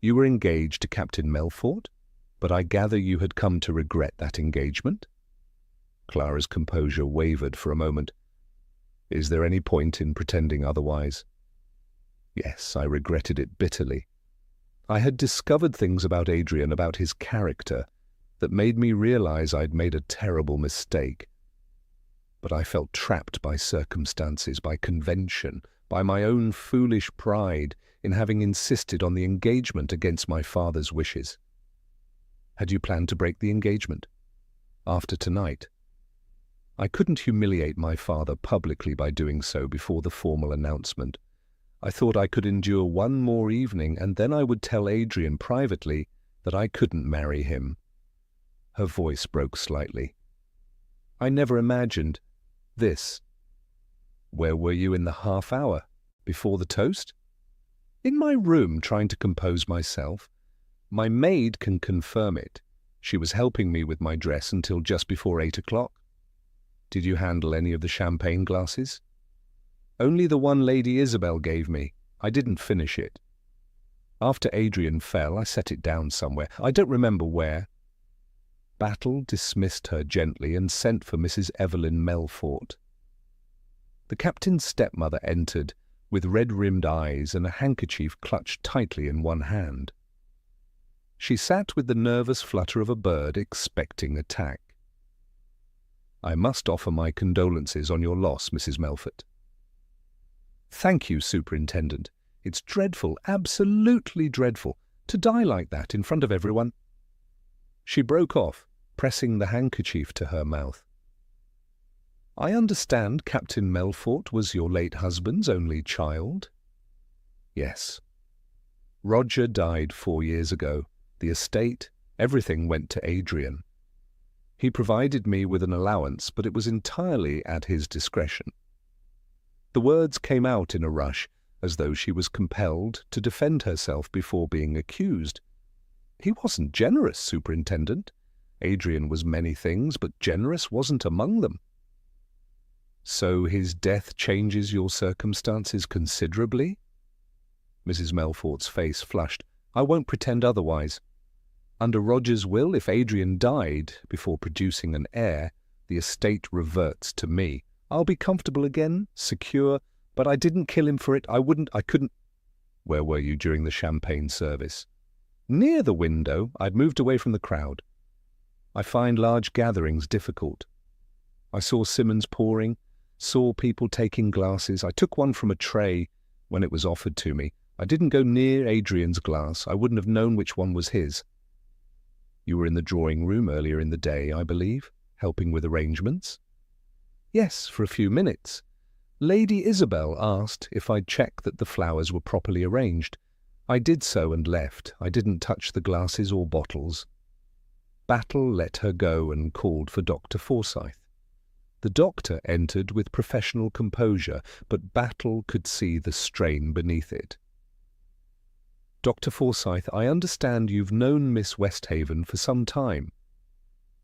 "You were engaged to Captain Melfort, but I gather you had come to regret that engagement?" Clara's composure wavered for a moment. "Is there any point in pretending otherwise?" "Yes, I regretted it bitterly. I had discovered things about Adrian, about his character, that made me realize I'd made a terrible mistake. but I felt trapped by circumstances, by convention, by my own foolish pride in having insisted on the engagement against my father's wishes. Had you planned to break the engagement? After tonight? I couldn't humiliate my father publicly by doing so before the formal announcement. I thought I could endure one more evening, and then I would tell Adrian privately that I couldn't marry him. Her voice broke slightly. I never imagined this. Where were you in the half hour before the toast? In my room, trying to compose myself. My maid can confirm it. She was helping me with my dress until just before 8 o'clock. Did you handle any of the champagne glasses? Only the one Lady Isabel gave me. I didn't finish it. After Adrian fell, I set it down somewhere. I don't remember where. Battle dismissed her gently and sent for Mrs. Evelyn Melfort. The captain's stepmother entered, with red-rimmed eyes and a handkerchief clutched tightly in one hand. She sat with the nervous flutter of a bird expecting attack. I must offer my condolences on your loss, Mrs. Melfort. Thank you, Superintendent. It's dreadful, absolutely dreadful, to die like that in front of everyone. She broke off, pressing the handkerchief to her mouth. I understand Captain Melfort was your late husband's only child? Yes. Roger died 4 years ago. The estate, everything went to Adrian. He provided me with an allowance, but it was entirely at his discretion. The words came out in a rush, as though she was compelled to defend herself before being accused. He wasn't generous, Superintendent. Adrian was many things, but generous wasn't among them. So his death changes your circumstances considerably? Mrs. Melfort's face flushed. I won't pretend otherwise. Under Roger's will, if Adrian died before producing an heir, the estate reverts to me. I'll be comfortable again, secure, but I didn't kill him for it. I couldn't. Where were you during the champagne service? Near the window. I'd moved away from the crowd. I find large gatherings difficult. I saw Simmons pouring, saw people taking glasses. I took one from a tray when it was offered to me. I didn't go near Adrian's glass. I wouldn't have known which one was his. You were in the drawing room earlier in the day, I believe, helping with arrangements? Yes, for a few minutes. Lady Isabel asked if I'd check that the flowers were properly arranged. I did so and left. I didn't touch the glasses or bottles. Battle let her go and called for Dr. Forsyth. The doctor entered with professional composure, but Battle could see the strain beneath it. Dr. Forsyth, I understand you've known Miss Westhaven for some time.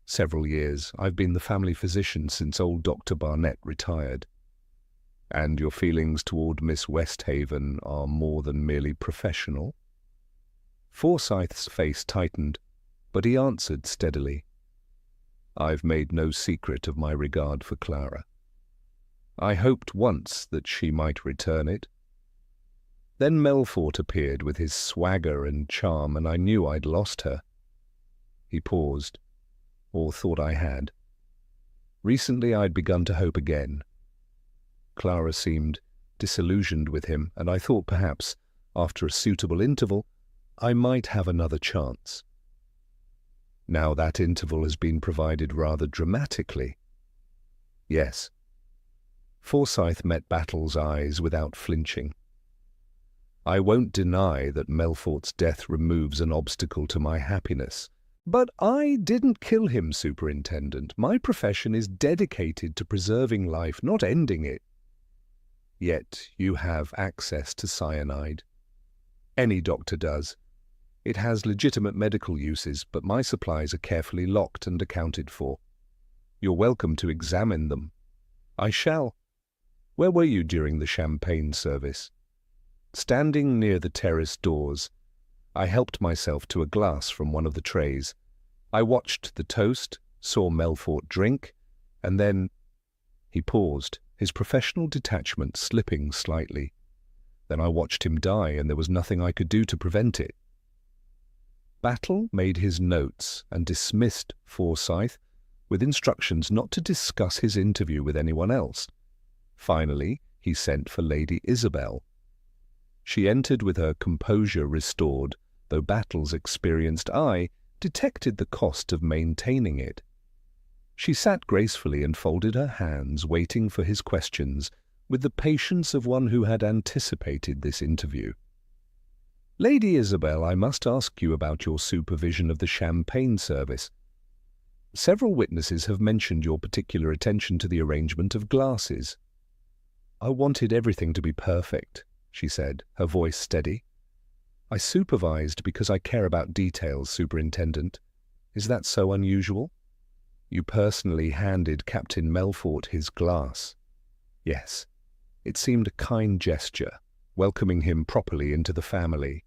Several years. I've been the family physician since old Dr. Barnett retired. And your feelings toward Miss Westhaven are more than merely professional? Forsyth's face tightened, but he answered steadily. I've made no secret of my regard for Clara. I hoped once that she might return it. Then Melfort appeared with his swagger and charm, and I knew I'd lost her. He paused, or thought I had. Recently I'd begun to hope again. Clara seemed disillusioned with him, and I thought perhaps, after a suitable interval, I might have another chance. Now that interval has been provided rather dramatically. Yes. Forsyth met Battle's eyes without flinching. I won't deny that Melfort's death removes an obstacle to my happiness. But I didn't kill him, Superintendent. My profession is dedicated to preserving life, not ending it. Yet you have access to cyanide. Any doctor does. It has legitimate medical uses, but my supplies are carefully locked and accounted for. You're welcome to examine them. I shall. Where were you during the champagne service? Standing near the terrace doors, I helped myself to a glass from one of the trays. I watched the toast, saw Melfort drink, and then... He paused, his professional detachment slipping slightly. Then I watched him die, and there was nothing I could do to prevent it. Battle made his notes and dismissed Forsyth, with instructions not to discuss his interview with anyone else. Finally, he sent for Lady Isabel. She entered with her composure restored, though Battle's experienced eye detected the cost of maintaining it. She sat gracefully and folded her hands, waiting for his questions, with the patience of one who had anticipated this interview. "Lady Isabel, I must ask you about your supervision of the champagne service. Several witnesses have mentioned your particular attention to the arrangement of glasses." "I wanted everything to be perfect," she said, her voice steady. "I supervised because I care about details, Superintendent. Is that so unusual?" "You personally handed Captain Melfort his glass." "Yes. It seemed a kind gesture, welcoming him properly into the family."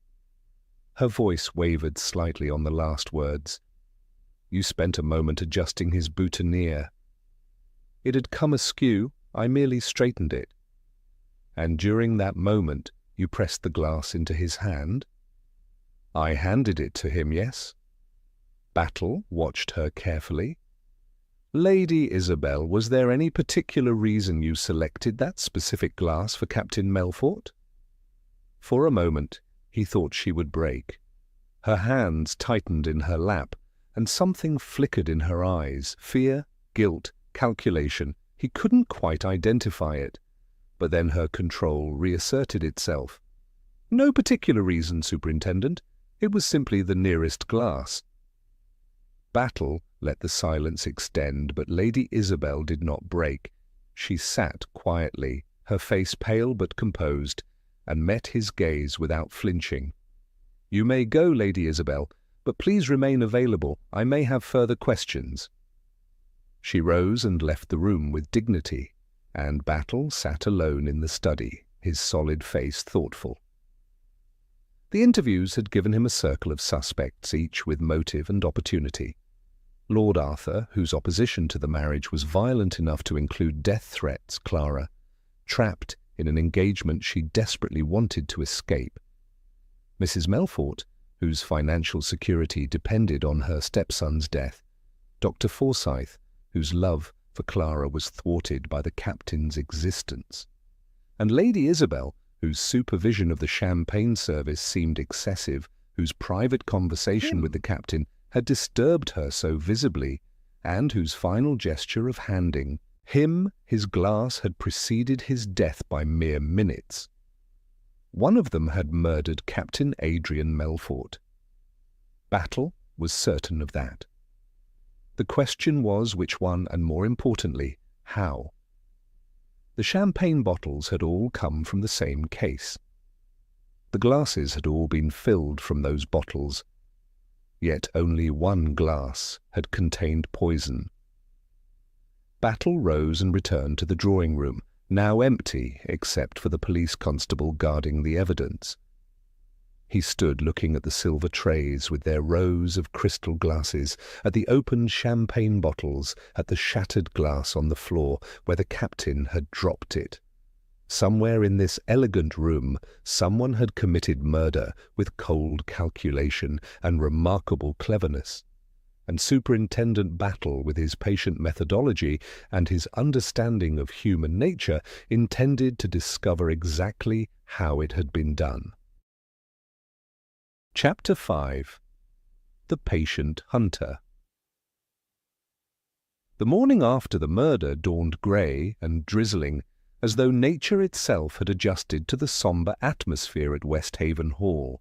Her voice wavered slightly on the last words. "You spent a moment adjusting his boutonniere." "It had come askew. I merely straightened it." "And during that moment you pressed the glass into his hand?" "I handed it to him, yes." Battle watched her carefully. "Lady Isabel, was there any particular reason you selected that specific glass for Captain Melfort?" For a moment he thought she would break. Her hands tightened in her lap, and something flickered in her eyes. Fear, guilt, calculation. He couldn't quite identify it. But then her control reasserted itself. "No particular reason, Superintendent. It was simply the nearest glass." Battle let the silence extend, but Lady Isabel did not break. She sat quietly, her face pale but composed, and met his gaze without flinching. "You may go, Lady Isabel, but please remain available. I may have further questions." She rose and left the room with dignity, and Battle sat alone in the study, his solid face thoughtful. The interviews had given him a circle of suspects, each with motive and opportunity. Lord Arthur, whose opposition to the marriage was violent enough to include death threats, Clara, trapped in an engagement she desperately wanted to escape. Mrs. Melfort, whose financial security depended on her stepson's death. Dr. Forsyth, whose love for Clara was thwarted by the captain's existence. And Lady Isabel, whose supervision of the champagne service seemed excessive, whose private conversation with the captain had disturbed her so visibly, and whose final gesture of handing him his glass had preceded his death by mere minutes. One of them had murdered Captain Adrian Melfort. Battle was certain of that. The question was which one, and more importantly, how. The champagne bottles had all come from the same case. The glasses had all been filled from those bottles, yet only one glass had contained poison. Battle rose and returned to the drawing-room, now empty except for the police constable guarding the evidence. He stood looking at the silver trays with their rows of crystal glasses, at the opened champagne bottles, at the shattered glass on the floor where the captain had dropped it. Somewhere in this elegant room, someone had committed murder with cold calculation and remarkable cleverness. And Superintendent Battle, with his patient methodology and his understanding of human nature, intended to discover exactly how it had been done. Chapter 5. The Patient Hunter. The morning after the murder dawned grey and drizzling, as though nature itself had adjusted to the sombre atmosphere at Westhaven Hall.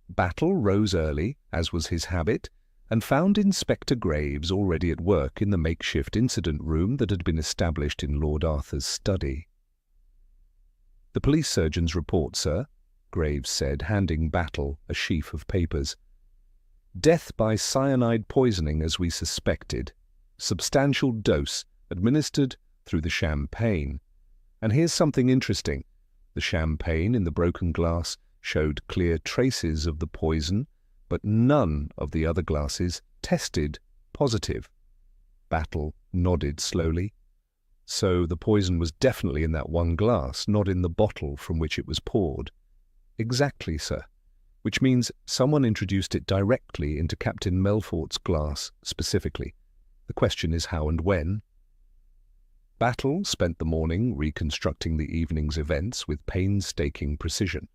Battle rose early, as was his habit, and found Inspector Graves already at work in the makeshift incident room that had been established in Lord Arthur's study. "The police surgeon's report, sir," Graves said, handing Battle a sheaf of papers. "Death by cyanide poisoning as we suspected. Substantial dose, administered through the champagne. And here's something interesting. The champagne in the broken glass showed clear traces of the poison, but none of the other glasses tested positive." Battle nodded slowly. "So the poison was definitely in that one glass, not in the bottle from which it was poured." "Exactly, sir. Which means someone introduced it directly into Captain Melfort's glass specifically. The question is how and when. Battle spent the morning reconstructing the evening's events with painstaking precision.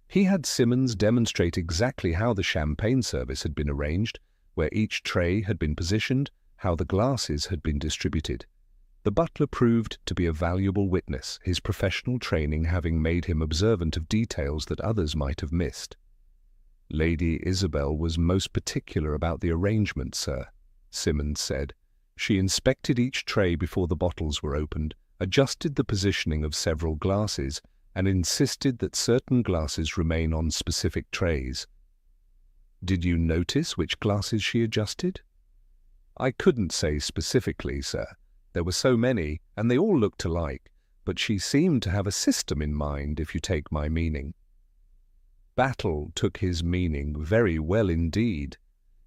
He had Simmons demonstrate exactly how the champagne service had been arranged, where each tray had been positioned, how the glasses had been distributed. The butler proved to be a valuable witness, his professional training having made him observant of details that others might have missed. "Lady Isabel was most particular about the arrangement, sir," Simmons said. "She inspected each tray before the bottles were opened, adjusted the positioning of several glasses, and insisted that certain glasses remain on specific trays." "Did you notice which glasses she adjusted?" "I couldn't say specifically, sir. There were so many, and they all looked alike, but she seemed to have a system in mind, if you take my meaning." Battle took his meaning very well indeed.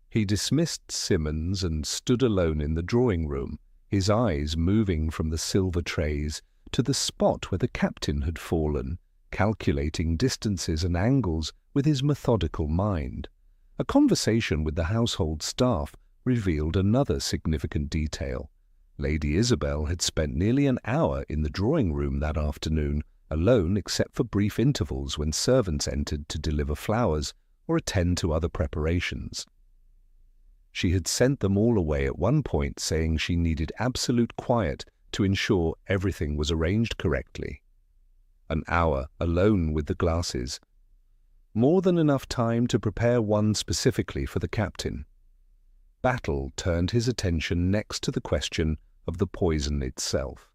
He dismissed Simmons and stood alone in the drawing-room, his eyes moving from the silver trays to the spot where the captain had fallen, calculating distances and angles with his methodical mind. A conversation with the household staff revealed another significant detail. Lady Isabel had spent nearly an hour in the drawing-room that afternoon, alone except for brief intervals when servants entered to deliver flowers or attend to other preparations. She had sent them all away at one point, saying she needed absolute quiet to ensure everything was arranged correctly. An hour alone with the glasses. More than enough time to prepare one specifically for the captain. Battle turned his attention next to the question of the poison itself.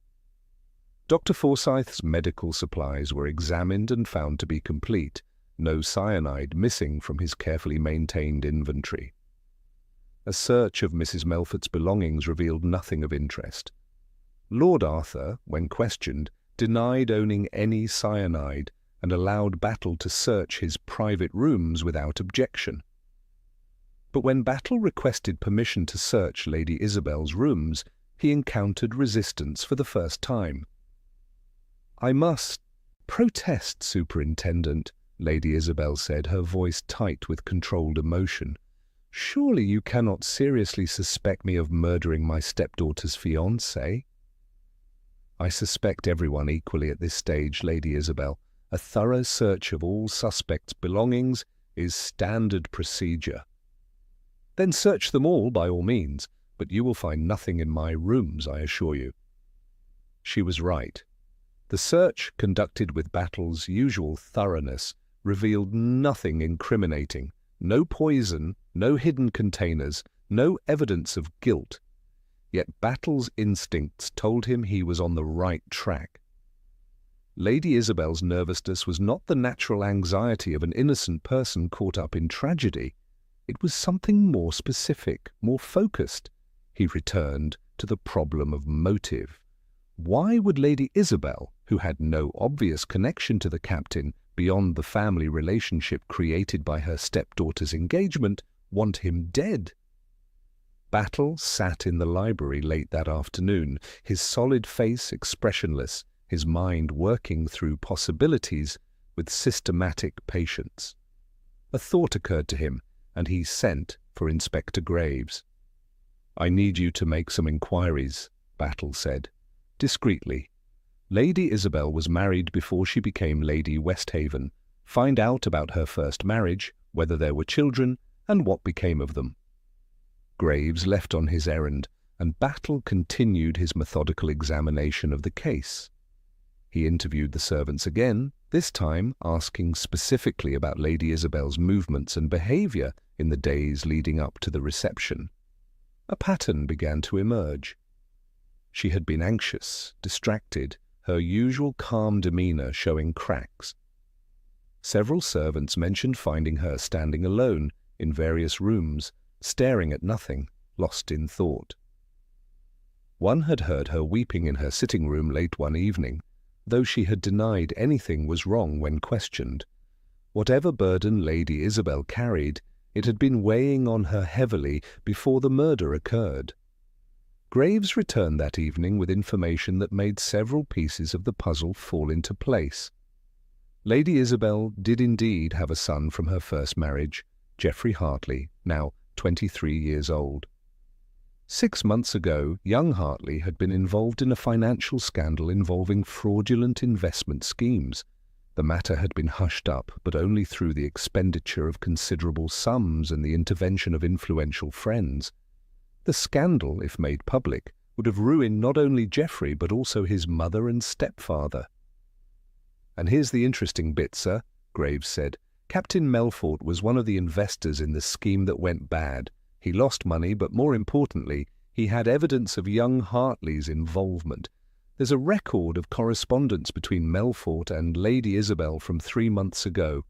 Dr. Forsyth's medical supplies were examined and found to be complete, no cyanide missing from his carefully maintained inventory. A search of Mrs. Melfort's belongings revealed nothing of interest. Lord Arthur, when questioned, denied owning any cyanide and allowed Battle to search his private rooms without objection. But when Battle requested permission to search Lady Isabel's rooms, he encountered resistance for the first time. "I must protest, Superintendent," Lady Isabel said, her voice tight with controlled emotion. "Surely you cannot seriously suspect me of murdering my stepdaughter's fiancé?" "I suspect everyone equally at this stage, Lady Isabel. A thorough search of all suspects' belongings is standard procedure." "Then search them all by all means, but you will find nothing in my rooms, I assure you." She was right. The search, conducted with Battle's usual thoroughness, revealed nothing incriminating, no poison, no hidden containers, no evidence of guilt. Yet Battle's instincts told him he was on the right track. Lady Isabel's nervousness was not the natural anxiety of an innocent person caught up in tragedy. It was something more specific, more focused. He returned to the problem of motive. Why would Lady Isabel, who had no obvious connection to the captain beyond the family relationship created by her stepdaughter's engagement, want him dead? Battle sat in the library late that afternoon, his solid face expressionless, his mind working through possibilities with systematic patience. A thought occurred to him, and he sent for Inspector Graves. "I need you to make some inquiries," Battle said. "Discreetly. Lady Isabel was married before she became Lady Westhaven. Find out about her first marriage, whether there were children, and what became of them." Graves left on his errand, and Battle continued his methodical examination of the case. He interviewed the servants again, this time asking specifically about Lady Isabel's movements and behavior in the days leading up to the reception. A pattern began to emerge. She had been anxious, distracted, her usual calm demeanor showing cracks. Several servants mentioned finding her standing alone in various rooms, staring at nothing, lost in thought. One had heard her weeping in her sitting room late one evening, though she had denied anything was wrong when questioned. Whatever burden Lady Isabel carried, it had been weighing on her heavily before the murder occurred. Graves returned that evening with information that made several pieces of the puzzle fall into place. Lady Isabel did indeed have a son from her first marriage, Geoffrey Hartley, now 23 years old. 6 months ago, young Hartley had been involved in a financial scandal involving fraudulent investment schemes. The matter had been hushed up, but only through the expenditure of considerable sums and the intervention of influential friends. The scandal, if made public, would have ruined not only Geoffrey but also his mother and stepfather. "And here's the interesting bit, sir," Graves said. "Captain Melfort was one of the investors in the scheme that went bad. He lost money, but more importantly, he had evidence of young Hartley's involvement. There's a record of correspondence between Melfort and Lady Isabel from 3 months ago."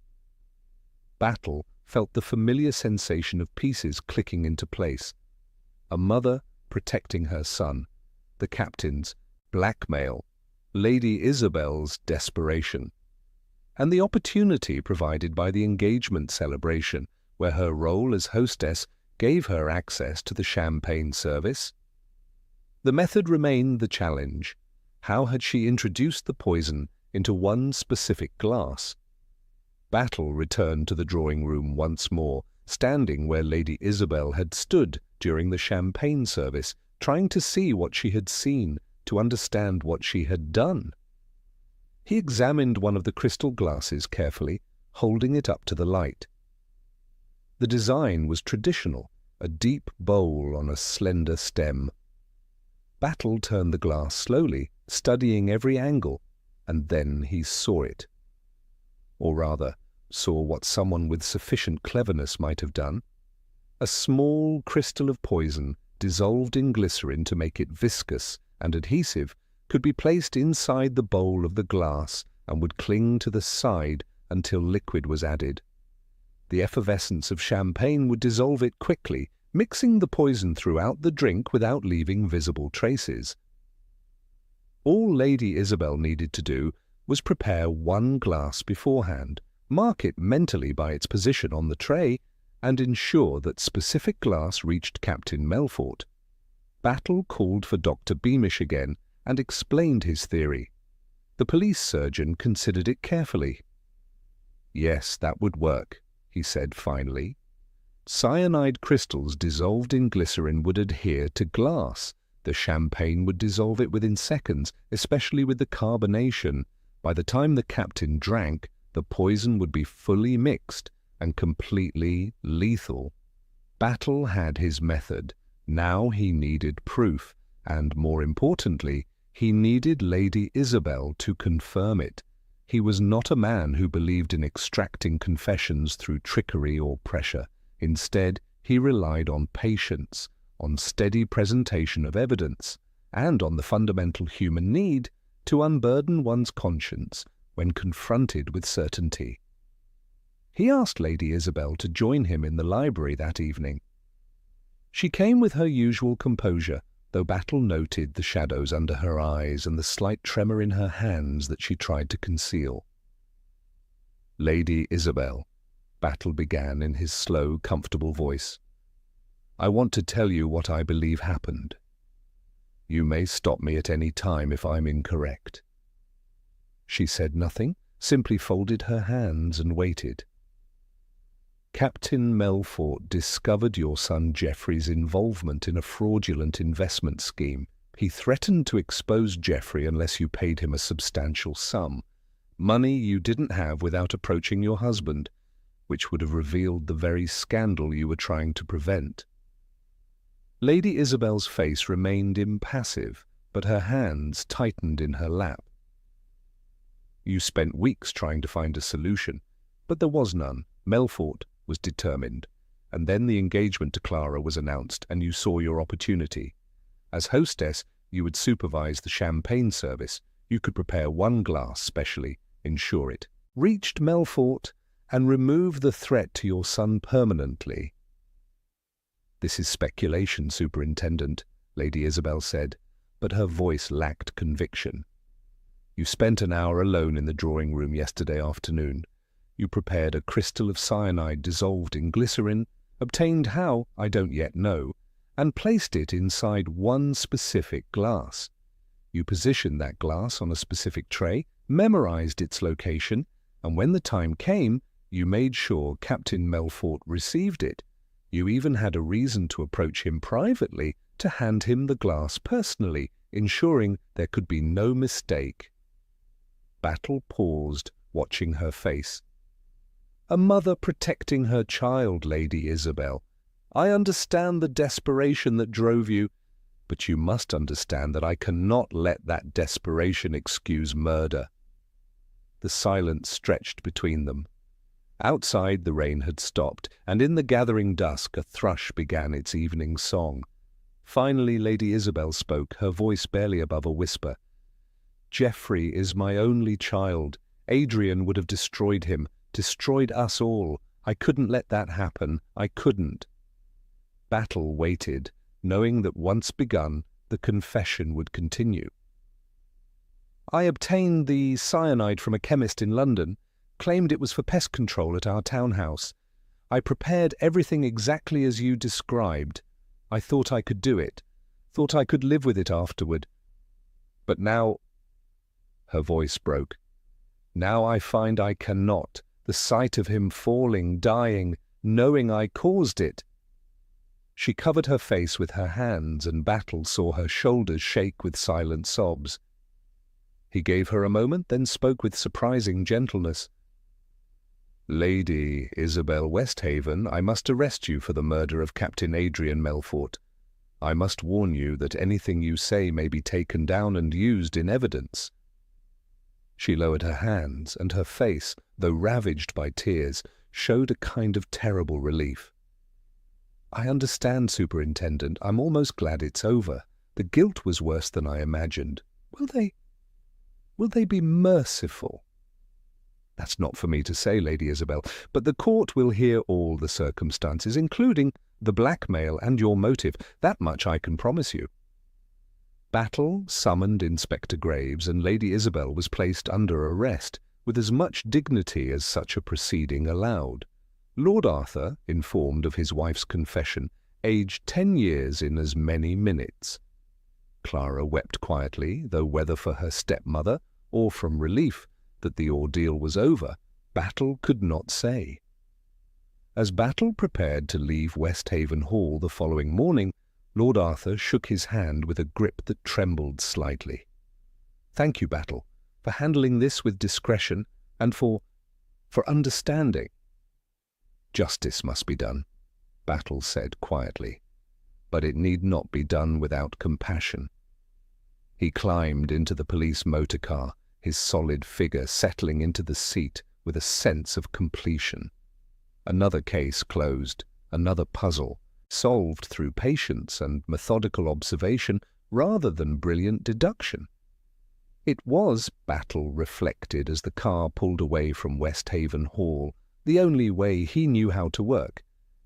Battle felt the familiar sensation of pieces clicking into place. A mother protecting her son, the captain's blackmail, Lady Isabel's desperation, and the opportunity provided by the engagement celebration, where her role as hostess gave her access to the champagne service. The method remained the challenge. How had she introduced the poison into one specific glass? Battle returned to the drawing-room once more, standing where Lady Isabel had stood during the champagne service, trying to see what she had seen, to understand what she had done. He examined one of the crystal glasses carefully, holding it up to the light. The design was traditional, a deep bowl on a slender stem. Battle turned the glass slowly, studying every angle, and then he saw it. Or rather, saw what someone with sufficient cleverness might have done. A small crystal of poison, dissolved in glycerin to make it viscous and adhesive, could be placed inside the bowl of the glass and would cling to the side until liquid was added. The effervescence of champagne would dissolve it quickly, mixing the poison throughout the drink without leaving visible traces. All Lady Isabel needed to do was prepare one glass beforehand, mark it mentally by its position on the tray, and ensure that specific glass reached Captain Melfort. Battle called for Dr. Beamish again and explained his theory. The police surgeon considered it carefully. "Yes, that would work," he said finally. "Cyanide crystals dissolved in glycerin would adhere to glass. The champagne would dissolve it within seconds, especially with the carbonation. By the time the captain drank, the poison would be fully mixed and completely lethal." Battle had his method. Now he needed proof, and more importantly, he needed Lady Isabel to confirm it. He was not a man who believed in extracting confessions through trickery or pressure. Instead, he relied on patience, on steady presentation of evidence, and on the fundamental human need to unburden one's conscience when confronted with certainty. He asked Lady Isabel to join him in the library that evening. She came with her usual composure, though Battle noted the shadows under her eyes and the slight tremor in her hands that she tried to conceal. "Lady Isabel," Battle began in his slow, comfortable voice, "I want to tell you what I believe happened. You may stop me at any time if I'm incorrect." She said nothing, simply folded her hands and waited. "Captain Melfort discovered your son Geoffrey's involvement in a fraudulent investment scheme. He threatened to expose Geoffrey unless you paid him a substantial sum, money you didn't have without approaching your husband, which would have revealed the very scandal you were trying to prevent." Lady Isabel's face remained impassive, but her hands tightened in her lap. "You spent weeks trying to find a solution, but there was none. Melfort was determined, and then the engagement to Clara was announced, and you saw your opportunity. As hostess, you would supervise the champagne service. You could prepare one glass specially, ensure it reached Melfort, and remove the threat to your son permanently." "This is speculation, Superintendent," Lady Isabel said, but her voice lacked conviction. "You spent an hour alone in the drawing-room yesterday afternoon. You prepared a crystal of cyanide dissolved in glycerin, obtained how, I don't yet know, and placed it inside one specific glass. You positioned that glass on a specific tray, memorized its location, and when the time came, you made sure Captain Melfort received it. You even had a reason to approach him privately to hand him the glass personally, ensuring there could be no mistake. Battle paused, watching her face. A mother protecting her child, Lady Isabel. I understand the desperation that drove you, but you must understand that I cannot let that desperation excuse murder. The silence stretched between them. Outside the rain had stopped, and in the gathering dusk a thrush began its evening song. Finally Lady Isabel spoke, her voice barely above a whisper. Geoffrey is my only child. Adrian would have destroyed him, destroyed us all. I couldn't let that happen. I couldn't. Battle waited, knowing that once begun, the confession would continue. I obtained the cyanide from a chemist in London, claimed it was for pest control at our townhouse. I prepared everything exactly as you described. I thought I could do it, thought I could live with it afterward. But now, her voice broke. Now I find I cannot. The sight of him falling, dying, knowing I caused it. She covered her face with her hands, and Battle saw her shoulders shake with silent sobs. He gave her a moment, then spoke with surprising gentleness. Lady Isabel Westhaven, I must arrest you for the murder of Captain Adrian Melfort. I must warn you that anything you say may be taken down and used in evidence. She lowered her hands, and her face, though ravaged by tears, showed a kind of terrible relief. I understand, Superintendent. I'm almost glad it's over. The guilt was worse than I imagined. Will they be merciful? That's not for me to say, Lady Isabel, but the court will hear all the circumstances, including the blackmail and your motive. That much I can promise you. Battle summoned Inspector Graves, and Lady Isabel was placed under arrest, with as much dignity as such a proceeding allowed. Lord Arthur, informed of his wife's confession, aged 10 years in as many minutes. Clara wept quietly, though whether for her stepmother or from relief that the ordeal was over, Battle could not say. As Battle prepared to leave Westhaven Hall the following morning, Lord Arthur shook his hand with a grip that trembled slightly. Thank you, Battle, for handling this with discretion and for understanding. Justice must be done, Battle said quietly, but it need not be done without compassion. He climbed into the police motor car, his solid figure settling into the seat with a sense of completion. Another case closed, another puzzle, solved through patience and methodical observation rather than brilliant deduction. It was, Battle reflected as the car pulled away from Westhaven Hall, the only way he knew how to work,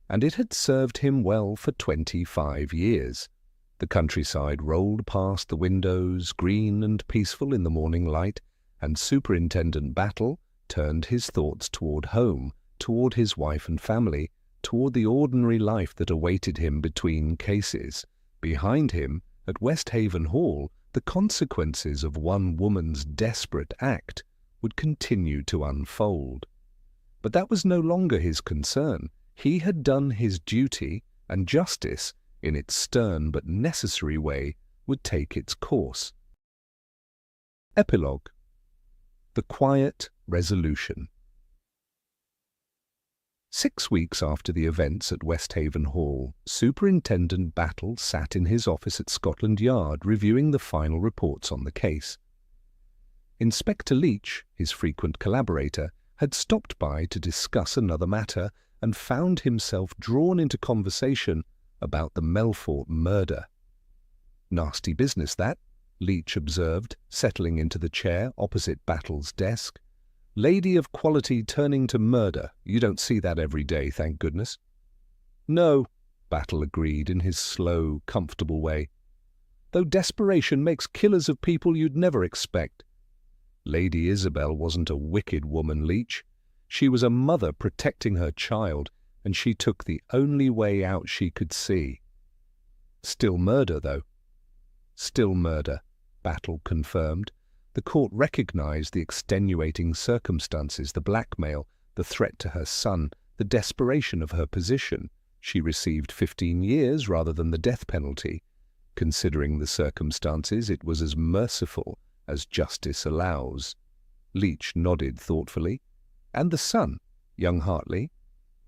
and it had served him well for 25 years. The countryside rolled past the windows, green and peaceful in the morning light, and Superintendent Battle turned his thoughts toward home, toward his wife and family, toward the ordinary life that awaited him between cases. Behind him, at Westhaven Hall, the consequences of one woman's desperate act would continue to unfold. But that was no longer his concern. He had done his duty, and justice, in its stern but necessary way, would take its course. Epilogue. The Quiet Resolution. 6 weeks after the events at Westhaven Hall, Superintendent Battle sat in his office at Scotland Yard reviewing the final reports on the case. Inspector Leach, his frequent collaborator, had stopped by to discuss another matter and found himself drawn into conversation about the Melfort murder. Nasty business, that, Leach observed, settling into the chair opposite Battle's desk. Lady of quality turning to murder. You don't see that every day, thank goodness. No, Battle agreed in his slow, comfortable way. Though desperation makes killers of people you'd never expect. Lady Isabel wasn't a wicked woman, Leach. She was a mother protecting her child, and she took the only way out she could see. Still murder, though. Still murder, Battle confirmed. The court recognized the extenuating circumstances, the blackmail, the threat to her son, the desperation of her position. She received 15 years rather than the death penalty. Considering the circumstances, it was as merciful as justice allows. Leach nodded thoughtfully. And the son, young Hartley,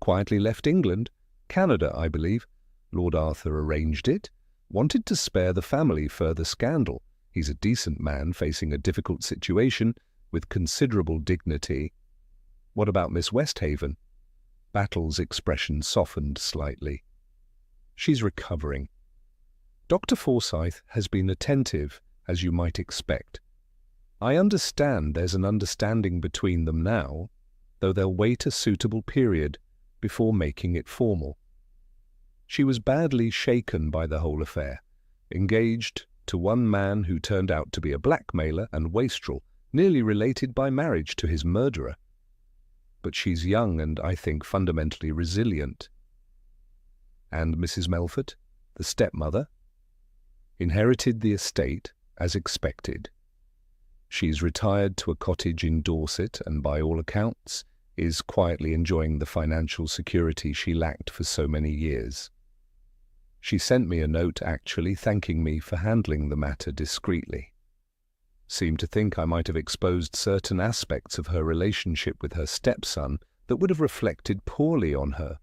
quietly left England, Canada, I believe. Lord Arthur arranged it, wanted to spare the family further scandal. He's a decent man facing a difficult situation with considerable dignity. What about Miss Westhaven? Battle's expression softened slightly. She's recovering. Dr. Forsyth has been attentive, as you might expect. I understand there's an understanding between them now, though they'll wait a suitable period before making it formal. She was badly shaken by the whole affair, engaged to one man who turned out to be a blackmailer and wastrel, nearly related by marriage to his murderer. But she's young and, I think, fundamentally resilient. And Mrs. Melfort, the stepmother, inherited the estate as expected. She's retired to a cottage in Dorset and, by all accounts, is quietly enjoying the financial security she lacked for so many years. She sent me a note, actually, thanking me for handling the matter discreetly. Seemed to think I might have exposed certain aspects of her relationship with her stepson that would have reflected poorly on her.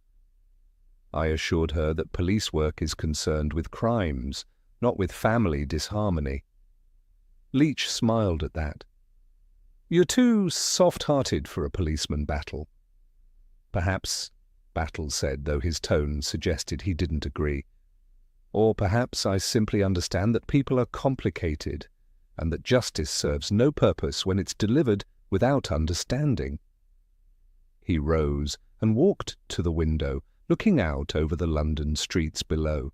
I assured her that police work is concerned with crimes, not with family disharmony. Leach smiled at that. You're too soft-hearted for a policeman, Battle. Perhaps, Battle said, though his tone suggested he didn't agree. Or perhaps I simply understand that people are complicated, and that justice serves no purpose when it's delivered without understanding. He rose and walked to the window, looking out over the London streets below.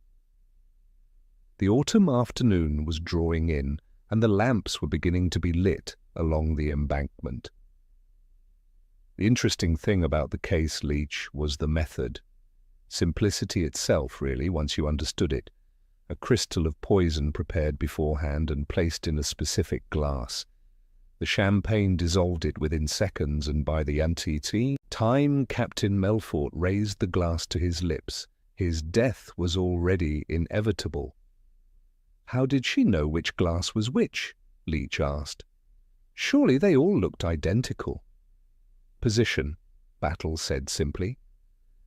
The autumn afternoon was drawing in, and the lamps were beginning to be lit along the embankment. The interesting thing about the case, Leach, was the method. Simplicity itself, really, once you understood it. A crystal of poison prepared beforehand and placed in a specific glass. The champagne dissolved it within seconds, and by the ante time Captain Melfort raised the glass to his lips. His death was already inevitable. How did she know which glass was which? Leach asked. Surely they all looked identical. Position, Battle said simply.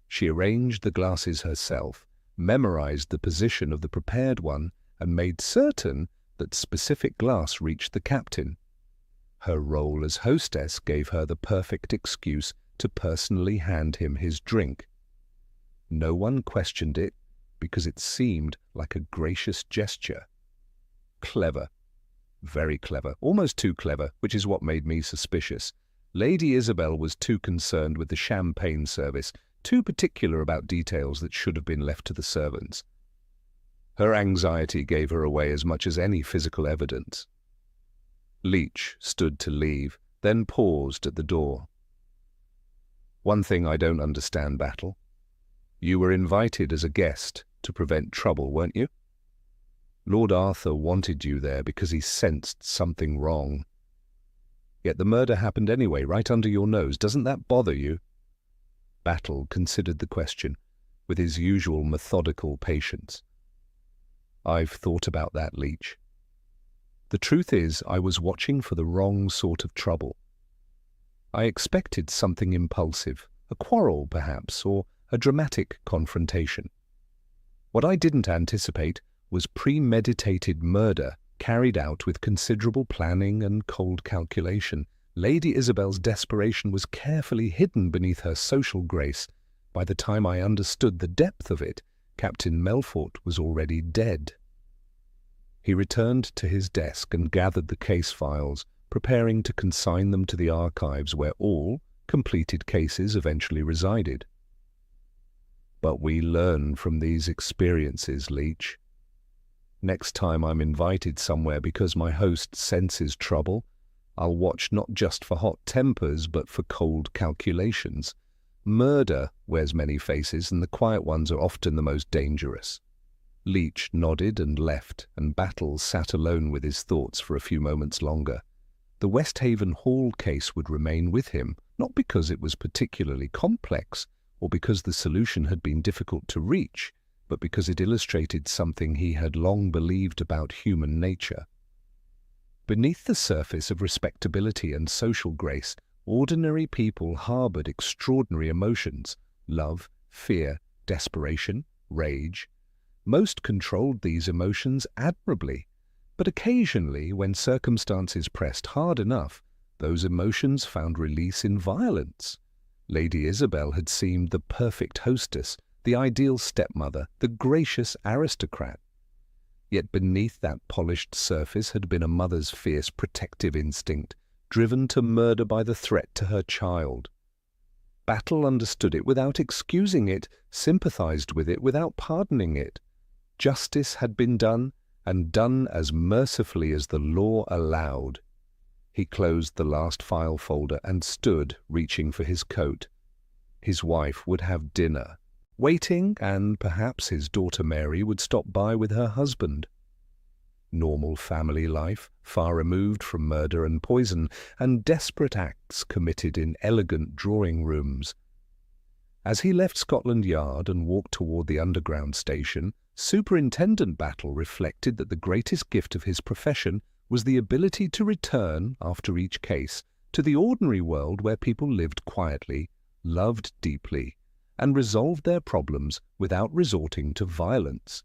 She arranged the glasses herself, memorized the position of the prepared one, and made certain that specific glass reached the captain. Her role as hostess gave her the perfect excuse to personally hand him his drink. No one questioned it, because it seemed like a gracious gesture. Clever. Very clever. Almost too clever, which is what made me suspicious. Lady Isabel was too concerned with the champagne service, too particular about details that should have been left to the servants. Her anxiety gave her away as much as any physical evidence. Leach stood to leave, then paused at the door. One thing I don't understand, Battle. You were invited as a guest to prevent trouble, weren't you? Lord Arthur wanted you there because he sensed something wrong. Yet the murder happened anyway, right under your nose. Doesn't that bother you? Battle considered the question with his usual methodical patience. I've thought about that, Leach. The truth is, I was watching for the wrong sort of trouble. I expected something impulsive, a quarrel perhaps, or a dramatic confrontation. What I didn't anticipate was premeditated murder carried out with considerable planning and cold calculation. Lady Isabel's desperation was carefully hidden beneath her social grace. By the time I understood the depth of it, Captain Melfort was already dead. He returned to his desk and gathered the case files, preparing to consign them to the archives where all completed cases eventually resided. But we learn from these experiences, Leach. Next time I'm invited somewhere because my host senses trouble, I'll watch not just for hot tempers, but for cold calculations. Murder wears many faces, and the quiet ones are often the most dangerous. Leach nodded and left, and Battle sat alone with his thoughts for a few moments longer. The Westhaven Hall case would remain with him, not because it was particularly complex, or because the solution had been difficult to reach, but because it illustrated something he had long believed about human nature. Beneath the surface of respectability and social grace, ordinary people harbored extraordinary emotions: love, fear, desperation, rage. Most controlled these emotions admirably, but occasionally, when circumstances pressed hard enough, those emotions found release in violence. Lady Isabel had seemed the perfect hostess, the ideal stepmother, the gracious aristocrat. Yet beneath that polished surface had been a mother's fierce protective instinct, driven to murder by the threat to her child. Battle understood it without excusing it, sympathized with it without pardoning it. Justice had been done, and done as mercifully as the law allowed. He closed the last file folder and stood, reaching for his coat. His wife would have dinner, waiting, and perhaps his daughter Mary would stop by with her husband. Normal family life, far removed from murder and poison, and desperate acts committed in elegant drawing rooms. As he left Scotland Yard and walked toward the underground station, Superintendent Battle reflected that the greatest gift of his profession was the ability to return, after each case, to the ordinary world where people lived quietly, loved deeply, and resolved their problems without resorting to violence.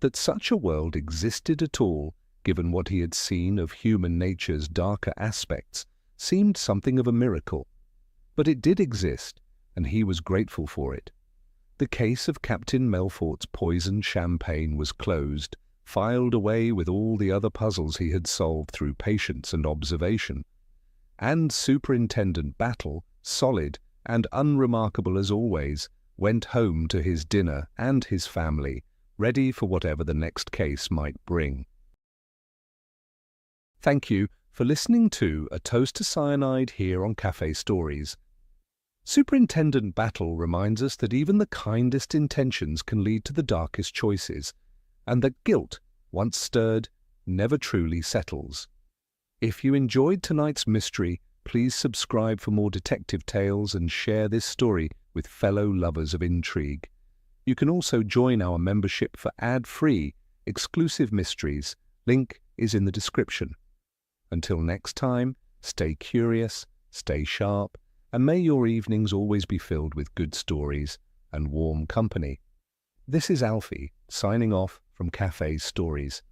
That such a world existed at all, given what he had seen of human nature's darker aspects, seemed something of a miracle. But it did exist, and he was grateful for it. The case of Captain Melfort's poisoned champagne was closed, filed away with all the other puzzles he had solved through patience and observation. And Superintendent Battle, solid and unremarkable as always, went home to his dinner and his family, ready for whatever the next case might bring. Thank you for listening to A Toast to Cyanide here on Cafe Stories. Superintendent Battle reminds us that even the kindest intentions can lead to the darkest choices, and that guilt, once stirred, never truly settles. If you enjoyed tonight's mystery, please subscribe for more detective tales and share this story with fellow lovers of intrigue. You can also join our membership for ad-free, exclusive mysteries. Link is in the description. Until next time, stay curious, stay sharp, and may your evenings always be filled with good stories and warm company. This is Alfie, signing off from Cafe Stories.